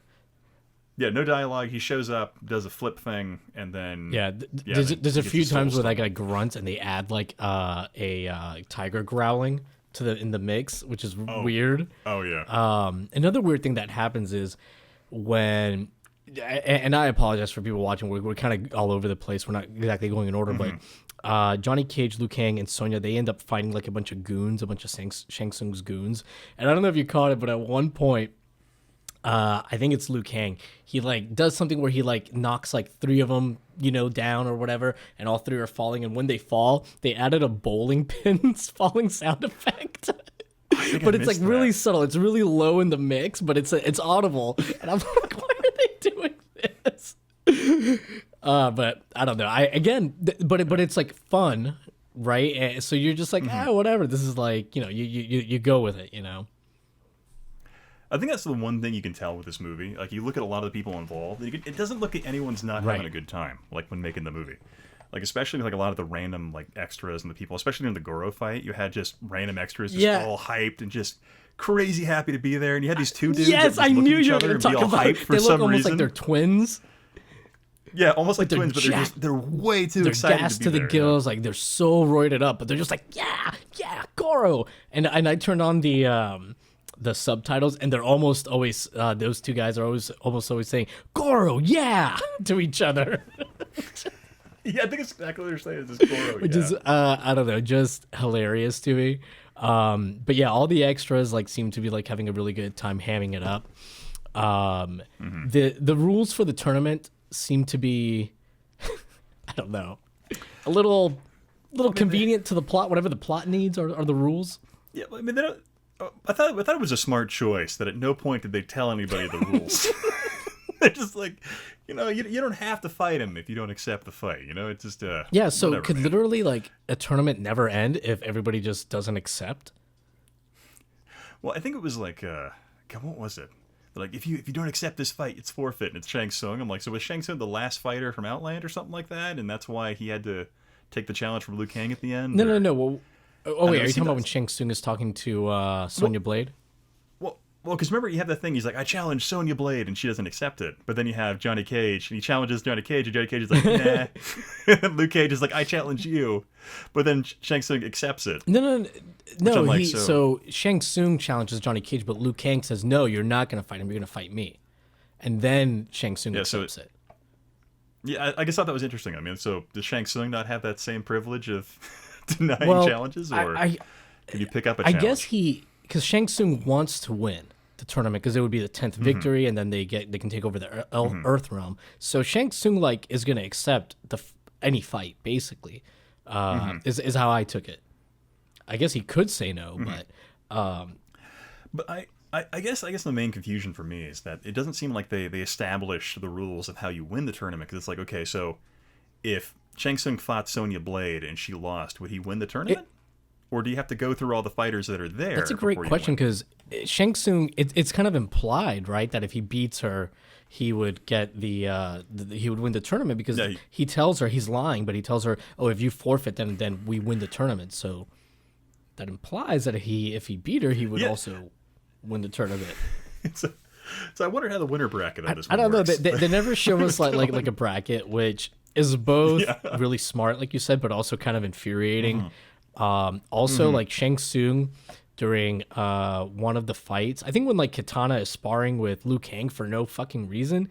Yeah, no dialogue. He shows up, does a flip thing, and then
there's a few times where that guy grunts and they add like a tiger growling in the mix, which is weird.
Oh yeah.
Another weird thing that happens is when, and I apologize for people watching. We're kind of all over the place. We're not exactly going in order, but Johnny Cage, Liu Kang, and Sonya, they end up fighting like a bunch of goons, a bunch of Shang Tsung's goons. And I don't know if you caught it, but at one point, I think it's Liu Kang. He like does something where he like knocks like 3 of them, down or whatever, and all 3 are falling. And when they fall, they added a bowling pin's falling sound effect. But it's like really subtle. It's really low in the mix, but it's audible. And I'm like, why are they doing this? But I don't know. But it's like fun, right? And so you're just like, whatever. This is like, you go with it,
I think that's the one thing you can tell with this movie. Like, you look at a lot of the people involved, it doesn't look like anyone's not having a good time, like, when making the movie. Like, especially with, like, a lot of the random, like, extras and the people, especially in the Goro fight, you had just random extras just all hyped and just crazy happy to be there. And you had these 2 dudes that
I
look
knew
at each
you were
other
going
and
to
be
talk
all
about
hyped for
they look
some
almost
reason.
like they're twins.
Yeah, almost like
they're
twins, but they're way too
they're
excited
gassed
to be
the
there.
gills, like they're so roided up, but they're just like, yeah, Goro. And I turned on the subtitles, and they're almost always those 2 guys are almost always saying Goro, yeah, to each other.
Yeah, I think it's exactly what they're saying. Is Goro,
Which is I don't know, just hilarious to me. But yeah, all the extras like seem to be like having a really good time hamming it up. The rules for the tournament seem to be, I don't know, a little convenient to the plot. Whatever the plot needs are the rules.
Yeah, I mean, they don't, I thought it was a smart choice that at no point did they tell anybody the rules. They're just like, you don't have to fight him if you don't accept the fight. It's just
Yeah, so
whatever,
could
man.
literally like a tournament never end if everybody just doesn't accept?
Well, I think it was like, God, what was it? Like, if you don't accept this fight, it's forfeit, and it's Shang Tsung. I'm like, so was Shang Tsung the last fighter from Outland or something like that, and that's why he had to take the challenge from Liu Kang at the end?
No. Well, wait, are you talking about
that-
when Shang Tsung is talking to Sonya Blade?
Well, because remember, you have that thing, he's like, I challenge Sonya Blade, and she doesn't accept it. But then you have Johnny Cage, and he challenges Johnny Cage, and Johnny Cage is like, nah. And Luke Cage is like, I challenge you. But then Shang Tsung accepts it.
No.
I'm like,
So Shang Tsung challenges Johnny Cage, but Liu Kang says, no, you're not going to fight him. You're going to fight me. And then Shang Tsung accepts it.
Yeah, I guess I thought that was interesting. I mean, so does Shang Tsung not have that same privilege of denying challenges? Or can you pick up a challenge?
I guess because Shang Tsung wants to win the tournament because it would be the 10th victory, and then they can take over the Earth realm. So Shang Tsung is going to accept any fight basically. Is how I took it. I guess he could say no,
but I guess the main confusion for me is that it doesn't seem like they establish the rules of how you win the tournament, because it's like, okay, so if Shang Tsung fought Sonya Blade and she lost, would he win the tournament? Or do you have to go through all the fighters that are there?
That's a great question, because Shang Tsung, it's kind of implied, right, that if he beats her, he would get he would win the tournament, because he tells her he's lying, but he tells her, oh, if you forfeit, then we win the tournament. So that implies that if he beat her, he would also win the tournament.
So I wonder how the winner bracket on this
I don't
works.
know. They never show us like a bracket, which is both really smart, like you said, but also kind of infuriating. Also, like Shang Tsung during one of the fights, I think when like Kitana is sparring with Liu Kang for no fucking reason.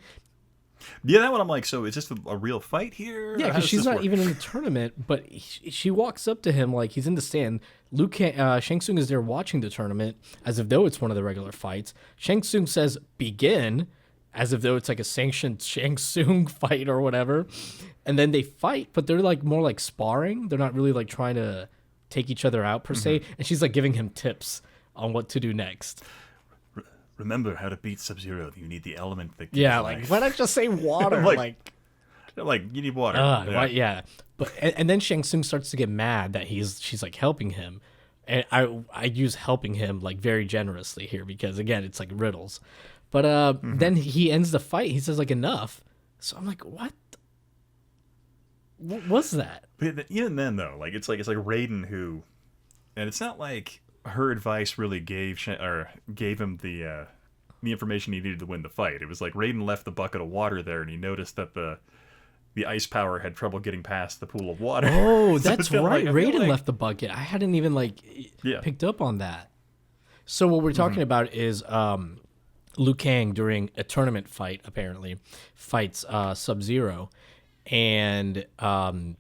Yeah, that one I'm like, so is this a real fight here?
Yeah, because she's not even in the tournament, but she walks up to him like he's in the stand. Shang Tsung is there watching the tournament as if though it's one of the regular fights. Shang Tsung says begin, as if though it's like a sanctioned Shang Tsung fight or whatever. And then they fight, but they're like more like sparring. They're not really like trying to take each other out per se. And she's like giving him tips on what to do next.
Remember how to beat Sub-Zero. You need the element that gives
like
life.
why not just say water?
like you need water.
Yeah. But and then Shang Tsung starts to get mad that she's like helping him, and I use helping him like very generously here because again it's like riddles, but then he ends the fight. He says like enough. So I'm like, what was that?
But even then though, like it's like Raiden who, and it's not like her advice really gave him the information he needed to win the fight. It was like Raiden left the bucket of water there, and he noticed that the ice power had trouble getting past the pool of water.
Oh,
So
that's
it felt
right.
like- I feel
Raiden
like-
left the bucket. I hadn't even picked up on that. So what we're talking about is Liu Kang during a tournament fight apparently fights Sub-Zero. And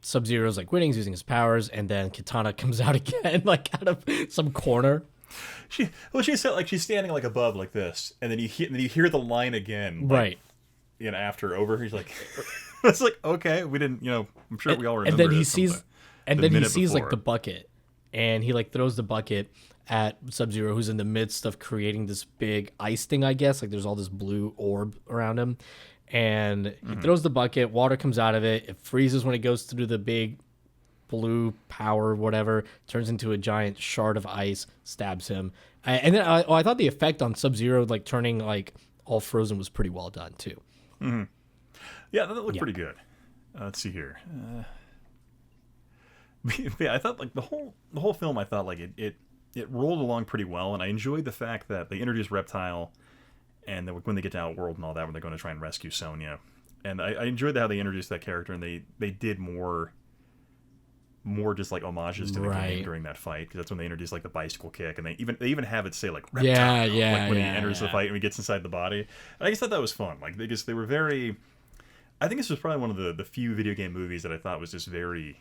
Sub-Zero's like winning, he's using his powers, and then Kitana comes out again, like out of some corner.
She said like she's standing like above like this, and then you hear the line again, like,
Right.
After over, he's like, it's like okay, we didn't, I'm sure we all remember.
And then he
this from
sees,
minute
like the
before.
bucket, and he like throws the bucket at Sub-Zero, who's in the midst of creating this big ice thing, I guess. Like there's all this blue orb around him. And he throws the bucket, water comes out of it, it freezes when it goes through the big blue power, whatever, turns into a giant shard of ice, stabs him. And then I thought the effect on Sub-Zero, like turning like all frozen, was pretty well done too.
Yeah, that looked pretty good. Let's see here. Yeah, I thought like the whole film, I thought like it rolled along pretty well, and I enjoyed the fact that they introduced Reptile. And then when they get to Outworld and all that, when they're going to try and rescue Sonya, and I enjoyed how they introduced that character, and they did more just like homages to the game during that fight, because that's when they introduced like the bicycle kick, and they even have it say like Reptile, like when he enters the fight and he gets inside the body. And I just thought that was fun. Like they were very. I think this was probably one of the few video game movies that I thought was just very,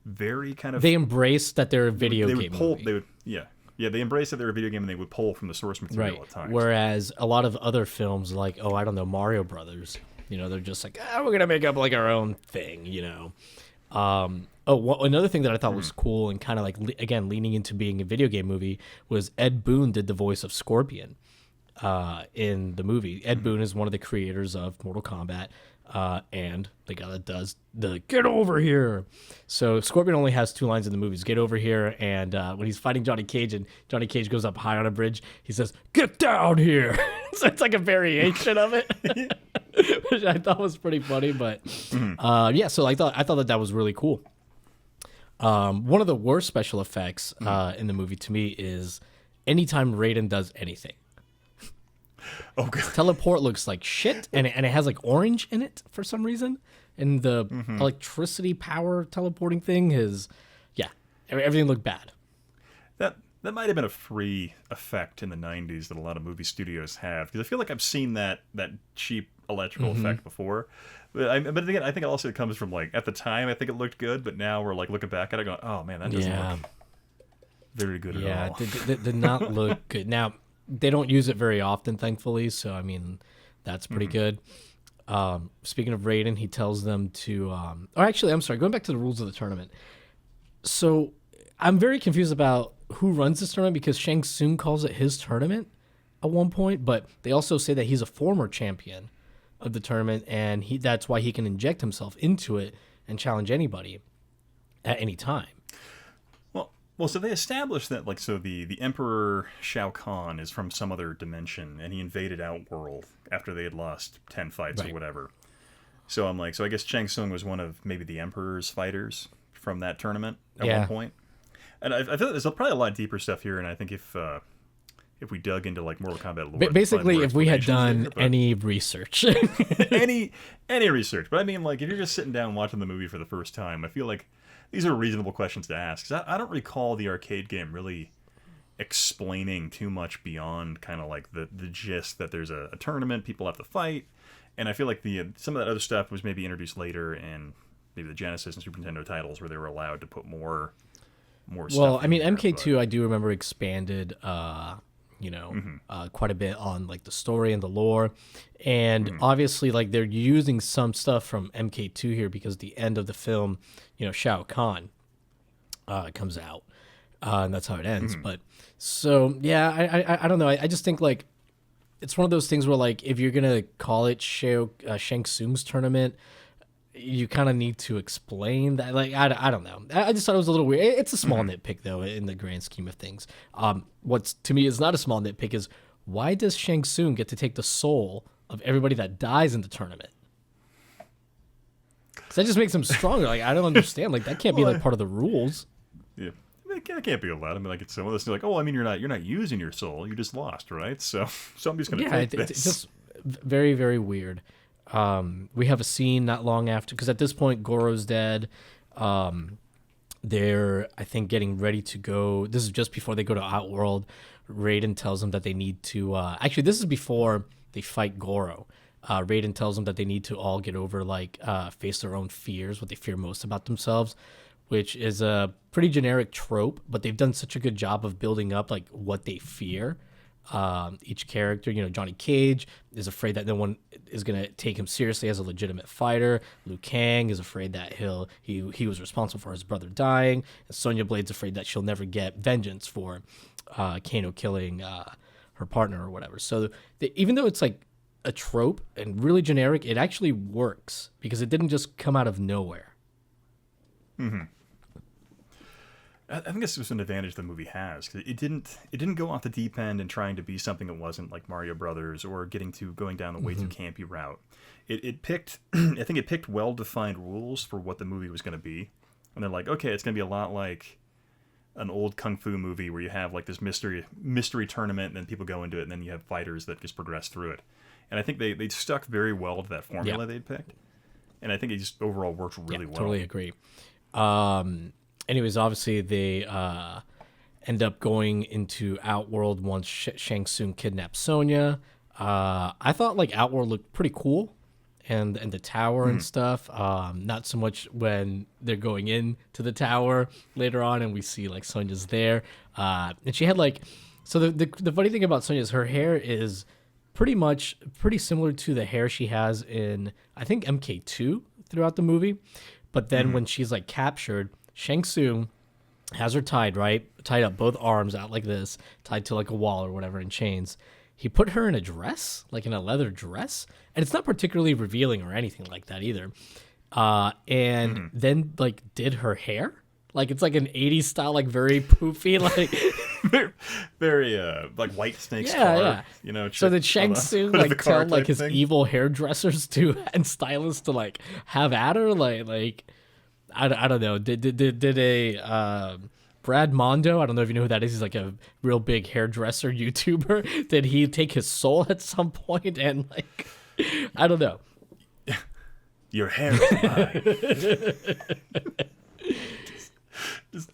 very kind of
They embraced that they're a video
they
game
would pull
movie.
they would yeah they embraced that they're a video game and they would pull from the source material at times.
Whereas a lot of other films, like, oh, I don't know, Mario Brothers, they're just like, we're gonna make up like our own thing, Another thing that I thought was cool and kind of like again leaning into being a video game movie was Ed Boon did the voice of Scorpion in the movie. Ed Boon is one of the creators of Mortal Kombat. And the guy that does the "get over here." So Scorpion only has 2 lines in the movies: "Get over here," and when he's fighting Johnny Cage and Johnny Cage goes up high on a bridge, he says, "Get down here." So it's like a variation of it, which I thought was pretty funny. But so I thought that was really cool. One of the worst special effects in the movie to me is anytime Raiden does anything.
Oh, God.
Teleport looks like shit, and it has like orange in it for some reason. And the electricity power teleporting thing everything looked bad.
That might have been a free effect in the 90s that a lot of movie studios have, because I feel like I've seen that cheap electrical effect before. But again, I think also it comes from like at the time I think it looked good, but now we're like looking back at it going, oh man, that doesn't look very good at all.
Yeah, did not look good. Now they don't use it very often, thankfully, so I mean that's pretty good. Speaking of Raiden, he tells them to I'm sorry, going back to the rules of the tournament. So I'm very confused about who runs this tournament, because Shang Tsung calls it his tournament at one point, but they also say that he's a former champion of the tournament, and that's why he can inject himself into it and challenge anybody at any time.
Well, so they established that, like, so the Emperor Shao Kahn is from some other dimension, and he invaded Outworld after they had lost 10 fights or whatever. So I'm like, so I guess Shang Tsung was one of maybe the Emperor's fighters from that tournament at one point. And I feel like there's probably a lot deeper stuff here, and I think if we dug into like Mortal Kombat lore,
basically, if we had done any research,
any research, but I mean, like, if you're just sitting down watching the movie for the first time, I feel like these are reasonable questions to ask. 'Cause I don't recall the arcade game really explaining too much beyond kind of like the gist that there's a tournament, people have to fight, and I feel like some of that other stuff was maybe introduced later in maybe the Genesis and Super Nintendo titles, where they were allowed to put more stuff.
Well, I mean, MK2 I do remember expanded quite a bit on like the story and the lore, and obviously like they're using some stuff from MK2 here, because the end of the film, Shao Kahn comes out, and that's how it ends. But so yeah, I don't know. I just think like it's one of those things where like if you're gonna call it Shang Tsung's tournament, you kind of need to explain that. Like, I don't know. I just thought it was a little weird. It's a small nitpick, though, in the grand scheme of things. What's, to me, is not a small nitpick is, why does Shang Tsung get to take the soul of everybody that dies in the tournament? Because that just makes him stronger. Like, I don't understand. Like, that can't be, like, part of the rules.
Yeah. It can't be allowed. I mean, like, it's some of this, like, oh, I mean, you're not using your soul. You just lost, right? So somebody's going to take this.
It's just very, very weird. We have a scene not long after, because at this point Goro's dead. They're, I think, getting ready to go. This is just before they go to Outworld. Raiden tells them that they need to actually this is before they fight Goro. Raiden tells them that they need to all get over, like, face their own fears, what they fear most about themselves, which is a pretty generic trope, but they've done such a good job of building up like what they fear. Each character, Johnny Cage is afraid that no one is going to take him seriously as a legitimate fighter. Liu Kang is afraid that he was responsible for his brother dying. And Sonya Blade's afraid that she'll never get vengeance for Kano killing her partner or whatever. So even though it's like a trope and really generic, it actually works because it didn't just come out of nowhere.
I think this was an advantage the movie has, because it didn't go off the deep end and trying to be something that wasn't like Mario Brothers or going down the way too campy route. It picked I think it picked well-defined rules for what the movie was going to be, and they're like, okay, it's going to be a lot like an old kung fu movie where you have like this mystery tournament, and then people go into it, and then you have fighters that just progress through it. And I think they stuck very well to that formula they'd picked, and I think it just overall worked really well.
Totally agree. Anyways, obviously they end up going into Outworld once Shang Tsung kidnaps Sonya. I thought like Outworld looked pretty cool, and the tower and stuff. Not so much when they're going into the tower later on, and we see like Sonya's there. And she had like, so the funny thing about Sonya is her hair is pretty similar to the hair she has in, I think, MK2 throughout the movie. But then when she's like captured, Shang Tsung has her tied up, both arms out like this, tied to like a wall or whatever in chains. He put her in a dress, like in a leather dress, and it's not particularly revealing or anything like that either. And then like did her hair, like it's like an 80s style, like very poofy, like
very like White Snake's car, you know.
So did Shang Tsung like tell like his evil hairdressers and stylists to like have at her, like I don't know. Did a Brad Mondo, I don't know if you know who that is. He's like a real big hairdresser YouTuber. Did he take his soul at some point and like, I don't know.
Your hair is mine.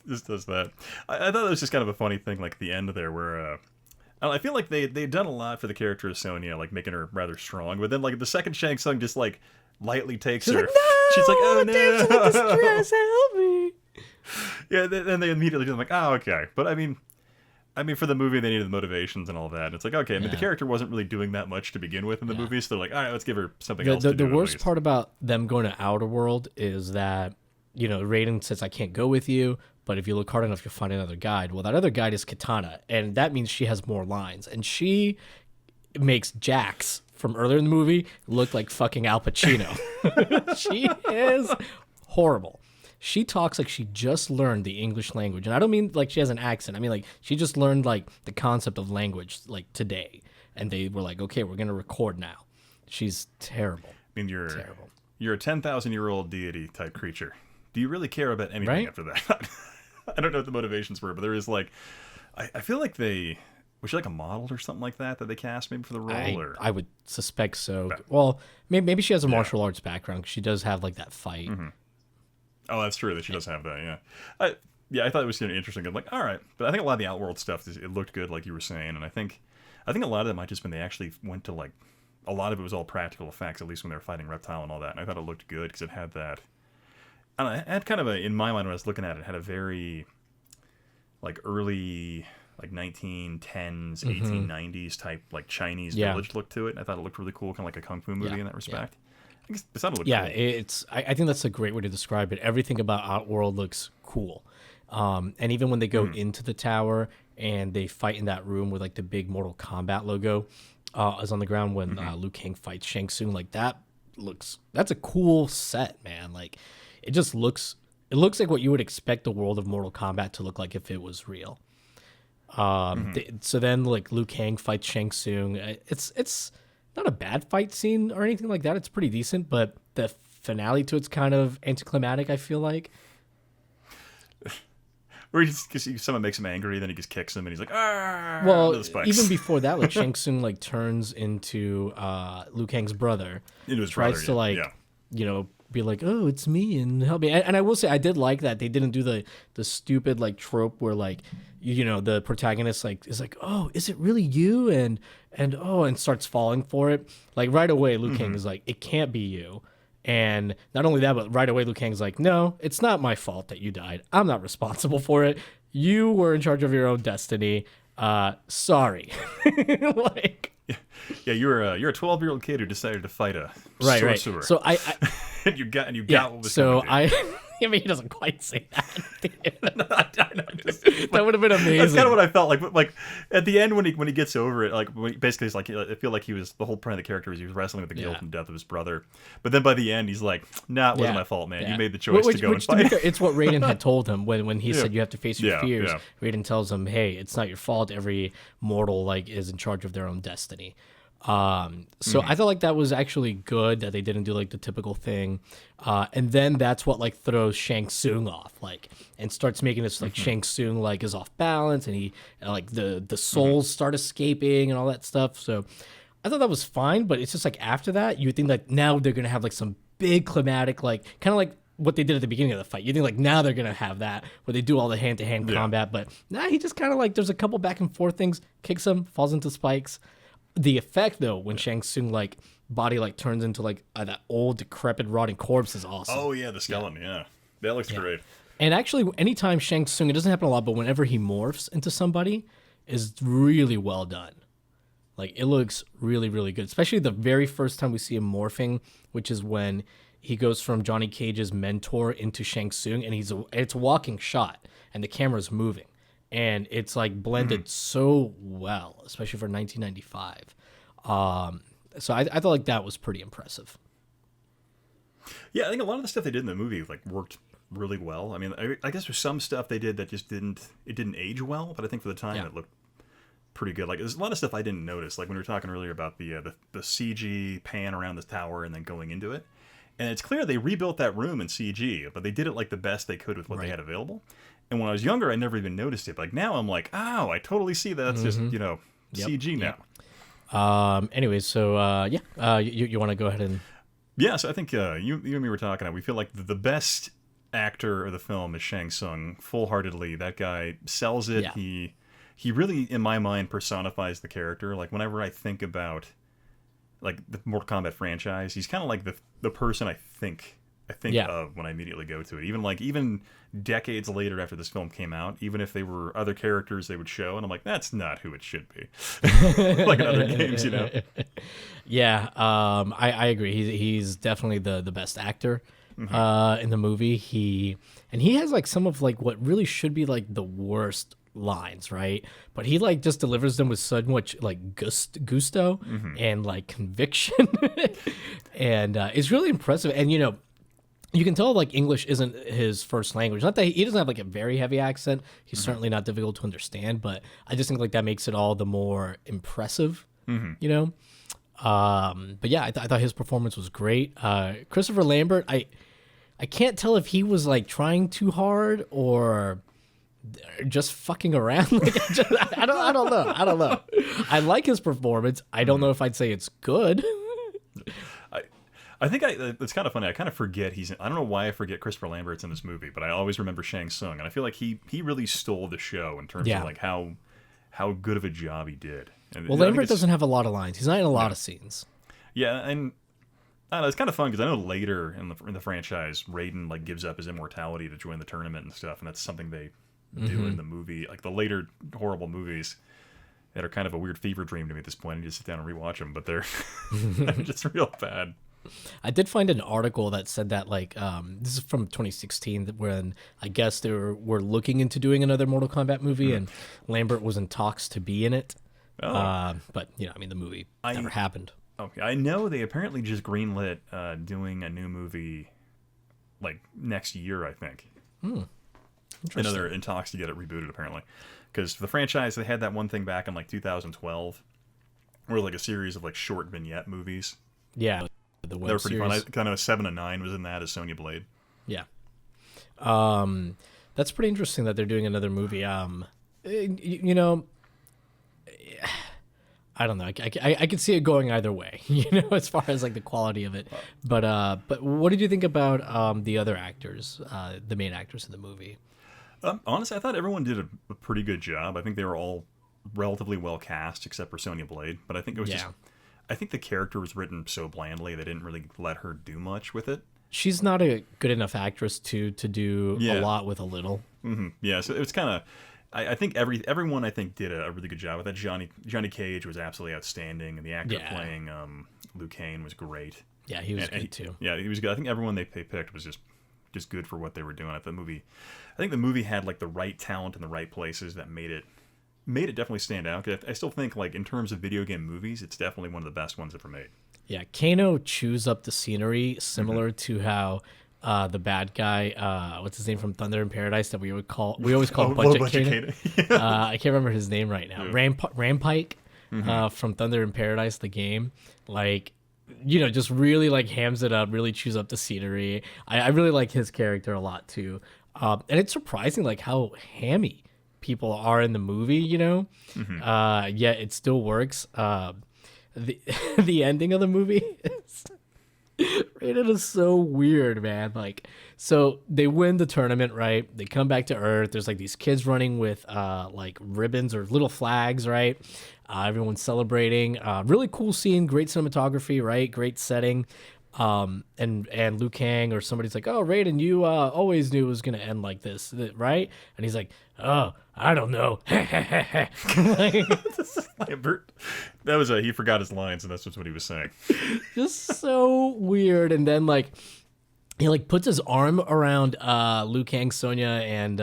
just does that. I thought it was just kind of a funny thing, like the end there, where I feel like they've done a lot for the character of Sonya, like making her rather strong. But then like the second Shang Tsung just like lightly takes her.
Like, no,
she's like, oh no,
damn, distress, help me.
Yeah, then they immediately just like, oh, okay. But I mean, for the movie, they needed the motivations and all that. And it's like, okay, I mean, the character wasn't really doing that much to begin with in the movie, so they're like, all right, let's give her something else to do.
The worst part about them going to Outer World is that, you know, Raiden says, I can't go with you, but if you look hard enough, you'll find another guide. Well, that other guide is Katana, and that means she has more lines. And she makes Jax from earlier in the movie look like fucking Al Pacino. She is horrible. She talks like she just learned the English language. And I don't mean like she has an accent. I mean like she just learned like the concept of language like today. And they were like, okay, we're going to record now. She's terrible.
I mean, you're a 10,000-year-old deity type creature. Do you really care about anything after that? I don't know what the motivations were, but there is like, I feel like was she like a model or something like that they cast maybe for the role?
I would suspect so. But, well, maybe she has a martial arts background. She does have like that fight.
Oh, that's true that she does have that, yeah. I thought it was interesting. I'm like, all right. But I think a lot of the Outworld stuff, it looked good, like you were saying. And I think a lot of it might just been they actually went to, like, a lot of it was all practical effects, at least when they were fighting Reptile and all that. And I thought it looked good because it had that, I don't know, it had kind of in my mind when I was looking at it, it had a very, like, early, like, 1910s, 1890s type, like, Chinese village look to it. And I thought it looked really cool, kind of like a Kung Fu movie in that respect. It sounded cool.
I think that's a great way to describe it. Everything about Outworld looks cool. And even when they go into the tower and they fight in that room with like the big Mortal Kombat logo is on the ground when Liu Kang fights Shang Tsung, like that's a cool set, man. Like it looks like what you would expect the world of Mortal Kombat to look like if it was real. So then like Liu Kang fights Shang Tsung. It's not a bad fight scene or anything like that. It's pretty decent, but the finale to it's kind of anticlimactic, I feel like.
Where someone makes him angry, then he just kicks him, and he's like, "Ah!"
Well, even before that, like Shang Tsung like turns into Liu Kang's brother.
Into his
tries
brother,
to you know, be like, "Oh, it's me," and help me. And I will say, I did like that they didn't do the stupid like trope where like, you know, the protagonist like is like, "Oh, is it really you?" and starts falling for it. Like right away, Liu Kang is like, "It can't be you." And not only that, but right away, Liu Kang's like, "No, it's not my fault that you died. I'm not responsible for it. You were in charge of your own destiny. Sorry." Like,
yeah, you're a 12-year-old kid who decided to fight a sorcerer.
Right. So I
and you got what was
so
coming,
I mean, he doesn't quite say that. That would have been amazing.
That's kind of what I felt like. But like at the end, when he gets over it, like basically, it's like I feel like the whole point of the character was he was wrestling with the guilt and death of his brother. But then by the end, he's like, "Nah, it wasn't my fault, man. You made the choice to go and fight."
Fair, it's what Raiden had told him when he said you have to face your fears. Raiden tells him, "Hey, it's not your fault. Every mortal like is in charge of their own destiny." So I thought like that was actually good that they didn't do like the typical thing, and then that's what like throws Shang Tsung off, like, and starts making this like Shang Tsung like is off balance, and he like the souls start escaping and all that stuff. So I thought that was fine, but it's just like after that you would think like now they're gonna have like some big climatic, like kind of like what they did at the beginning of the fight. You think like now they're gonna have that where they do all the hand-to-hand combat, but nah, he just kind of like there's a couple back and forth things, kicks him, falls into spikes. The effect though when Shang Tsung like body like turns into like that old decrepit rotting corpse is awesome.
Oh yeah, the skeleton. Yeah, that looks great.
And actually, anytime Shang Tsung, it doesn't happen a lot, but whenever he morphs into somebody, is really well done. Like, it looks really, really good. Especially the very first time we see him morphing, which is when he goes from Johnny Cage's mentor into Shang Tsung, and it's a walking shot, and the camera's moving. And it's, like, blended so well, especially for 1995. So I thought, like, that was pretty impressive.
Yeah, I think a lot of the stuff they did in the movie, like, worked really well. I mean, I guess there's some stuff they did that just didn't age well, but I think for the time it looked pretty good. Like, there's a lot of stuff I didn't notice, like when we were talking earlier about the CG pan around the tower and then going into it. And it's clear they rebuilt that room in CG, but they did it like the best they could with what they had available. And when I was younger, I never even noticed it. Like, now I'm like, oh, I totally see that. That's just, CG now.
Anyways, so you want to go ahead and...
Yeah, so I think you and me were talking. We feel like the best actor of the film is Shang Tsung. Full-heartedly, that guy sells it. Yeah. He really, in my mind, personifies the character. Like, whenever I think about like the Mortal Kombat franchise, he's kind of like the person I think of when I immediately go to it. Even decades later after this film came out, even if they were other characters they would show, and I'm like, that's not who it should be. Like in other games, you know.
Yeah, I agree. He's definitely the best actor in the movie. He has like some of like what really should be like the worst lines, right? But he like just delivers them with so much like gusto and like conviction, and it's really impressive. And you can tell like English isn't his first language. Not that he doesn't have like a very heavy accent. He's certainly not difficult to understand, but I just think like that makes it all the more impressive, But yeah, I thought his performance was great. Christopher Lambert, I can't tell if he was like trying too hard or just fucking around. Like, I don't know. I like his performance. I don't know if I'd say it's good.
I think it's kind of funny. I kind of forget I don't know why I forget Christopher Lambert's in this movie, but I always remember Shang Tsung, and I feel like he really stole the show in terms of like how good of a job he did. And
well, Lambert doesn't have a lot of lines. He's not in a lot of scenes.
Yeah, and I don't know, it's kind of fun because I know later in the franchise, Raiden like gives up his immortality to join the tournament and stuff, and that's something they do in the movie. Like the later horrible movies that are kind of a weird fever dream to me at this point. You just sit down and rewatch them, but they're just real bad.
I did find an article that said that like this is from 2016 when I guess they were looking into doing another Mortal Kombat movie and Lambert was in talks to be in it. But the movie never happened.
Okay, I know they apparently just greenlit doing a new movie like next year, I think. I know they're in talks to get it rebooted apparently, because the franchise they had that one thing back in like 2012, where like a series of like short vignette movies.
Yeah. The web
they were pretty
series.
fun. Kind of 7 and 9 was in that as Sonya Blade.
Yeah, that's pretty interesting that they're doing another movie. I don't know. I could see it going either way. As far as like the quality of it. But what did you think about the other actors, the main actors in the movie?
Honestly, I thought everyone did a pretty good job. I think they were all relatively well cast, except for Sonya Blade. But I think it was just. I think the character was written so blandly they didn't really let her do much with it.
She's not a good enough actress to do a lot with a little.
Yeah, so it was kind of. I think everyone I think did a really good job with that. Johnny Cage was absolutely outstanding, and the actor playing Liu Kang was great.
Yeah, he was good too.
Yeah, he was good. I think everyone they picked was just good for what they were doing. I think the movie had like the right talent in the right places that made it definitely stand out. I still think like in terms of video game movies, it's definitely one of the best ones ever made.
Yeah, Kano chews up the scenery similar to how the bad guy, what's his name from Thunder in Paradise that we always call Budget Kano. I can't remember his name right now. Rampike from Thunder in Paradise, the game. Like, just really like hams it up, really chews up the scenery. I really like his character a lot too. And it's surprising like how hammy people are in the movie, yet it still works. The ending of the movie Raiden is so weird, man. Like, so they win the tournament, right? They come back to Earth. There's like these kids running with like ribbons or little flags, right? Everyone's celebrating. Really cool scene, great cinematography, right? Great setting. And Liu Kang or somebody's like, "Oh, Raiden, you always knew it was gonna end like this, right?" And he's like, "Oh, I don't know."
Lambert. That was he forgot his lines, and that's what he was saying.
Just so weird. And then like he like puts his arm around Liu Kang, Sonya, and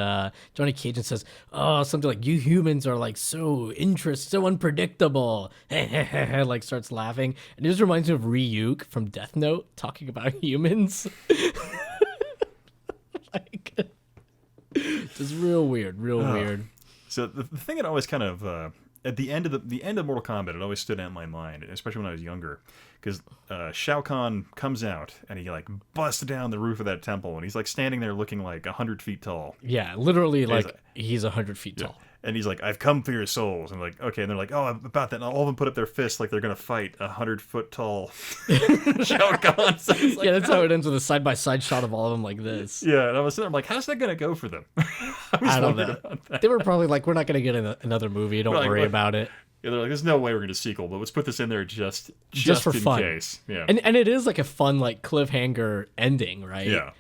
Johnny Cage and says, "Oh, something like you humans are like so so unpredictable." Like starts laughing, and it just reminds me of Ryuk from Death Note talking about humans. Like, just real weird, weird.
So the thing that always kind of at the end of Mortal Kombat, it always stood out in my mind, especially when I was younger, because Shao Kahn comes out and he like busts down the roof of that temple, and he's like standing there looking like 100 feet tall.
Yeah, literally, like he's 100 feet tall.
And he's like, "I've come for your souls." And like, okay, and they're like, "Oh, about that." And all of them put up their fists like they're gonna fight 100-foot tall Shao Kahn. So like,
yeah, that's how it ends with a side-by-side shot of all of them like this.
Yeah, and I was sitting there, I'm like, how's that gonna go for them?
I don't know. They were probably like, "We're not gonna get another movie. Don't worry about it."
Yeah, they're like, "There's no way we're gonna sequel, but let's put this in there just
for
in
fun.
case." Yeah,
and it is like a fun like cliffhanger ending, right?
yeah.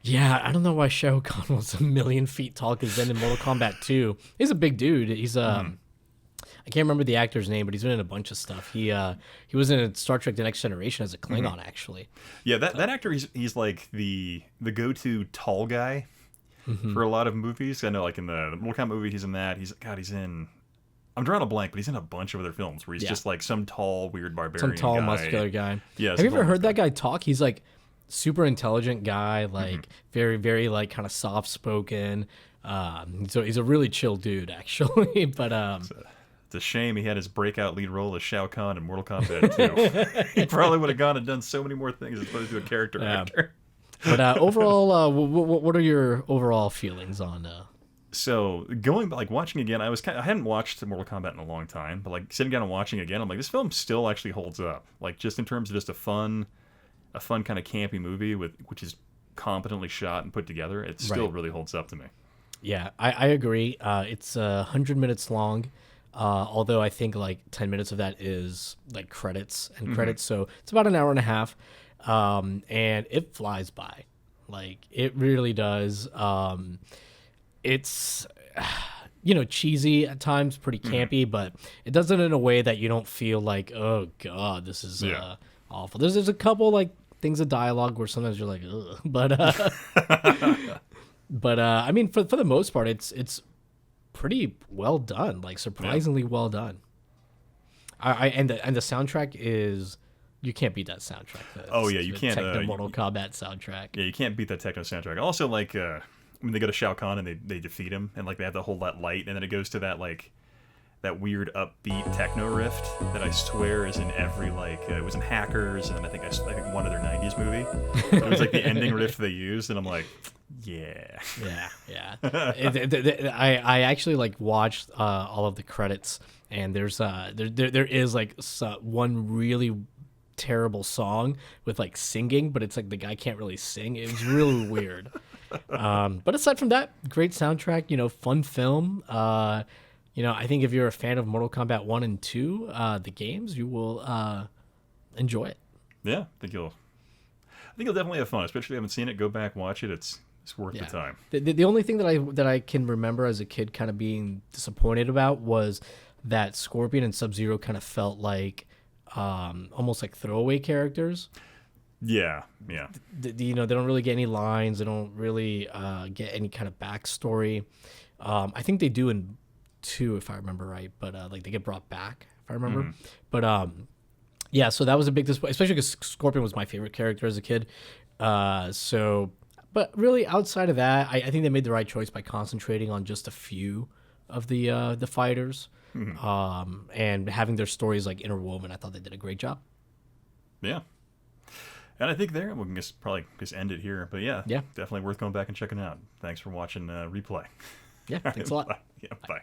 Yeah, I don't know why Shao Kahn was 1,000,000 feet tall, because then in Mortal Kombat 2, he's a big dude. He's I can't remember the actor's name, but he's been in a bunch of stuff. He was in Star Trek: The Next Generation as a Klingon, actually.
Yeah, that actor, he's like the go-to tall guy for a lot of movies. I know, like in the Mortal Kombat movie, he's in that. He's in. I'm drawing a blank, but he's in a bunch of other films where he's just like some tall, weird barbarian,
some tall, muscular guy.
Yeah.
Have you ever heard that guy talk? He's like super intelligent guy, like very, very like kind of soft spoken. So he's a really chill dude, actually. But
it's a shame he had his breakout lead role as Shao Kahn in Mortal Kombat 2. He probably would have gone and done so many more things as opposed to a character actor.
But overall, what are your overall feelings on?
So going like watching again, I hadn't watched Mortal Kombat in a long time, but like sitting down and watching again, I'm like, this film still actually holds up. Like just in terms of just a fun kind of campy movie which is competently shot and put together, it still really holds up to me.
Yeah, I agree. It's 100 minutes long, although I think like 10 minutes of that is like credits, so it's about an hour and a half, and it flies by. Like, it really does. It's cheesy at times, pretty campy, but it does it in a way that you don't feel like, oh god, this is awful. There's a couple like things of dialogue where sometimes you're like, ugh. But I mean, for the most part, it's pretty well done, like surprisingly well done. And the soundtrack is, you can't beat that soundtrack.
You can't.
The Mortal Kombat soundtrack.
Yeah, you can't beat that techno soundtrack. Also, like when they go to Shao Kahn and they defeat him, and like they have to hold that light, and then it goes to that like that weird upbeat techno riff that I swear is in every like it was in Hackers, and I think one other 90s movie. It was like the ending riff they used, and I'm like, yeah.
I actually like watched all of the credits, and there's there is like one really terrible song with like singing, but it's like the guy can't really sing. It was really weird. But aside from that, great soundtrack, fun film. I think if you're a fan of Mortal Kombat 1 and 2, the games, you will enjoy it.
Yeah, I think you'll definitely have fun, especially if you haven't seen it. Go back, watch it. It's worth the time.
The only thing that I can remember as a kid kind of being disappointed about was that Scorpion and Sub-Zero kind of felt like almost like throwaway characters.
Yeah.
They don't really get any lines. They don't really get any kind of backstory. I think they do in 2, if I remember right, but like they get brought back, if I remember. But so that was a big disappointment, especially because Scorpion was my favorite character as a kid. But really, outside of that, I think they made the right choice by concentrating on just a few of the fighters, and having their stories like interwoven. I thought they did a great job.
Yeah. And I think we can probably just end it here. But yeah, definitely worth going back and checking out. Thanks for watching Replay.
Yeah, thanks a lot.
Bye.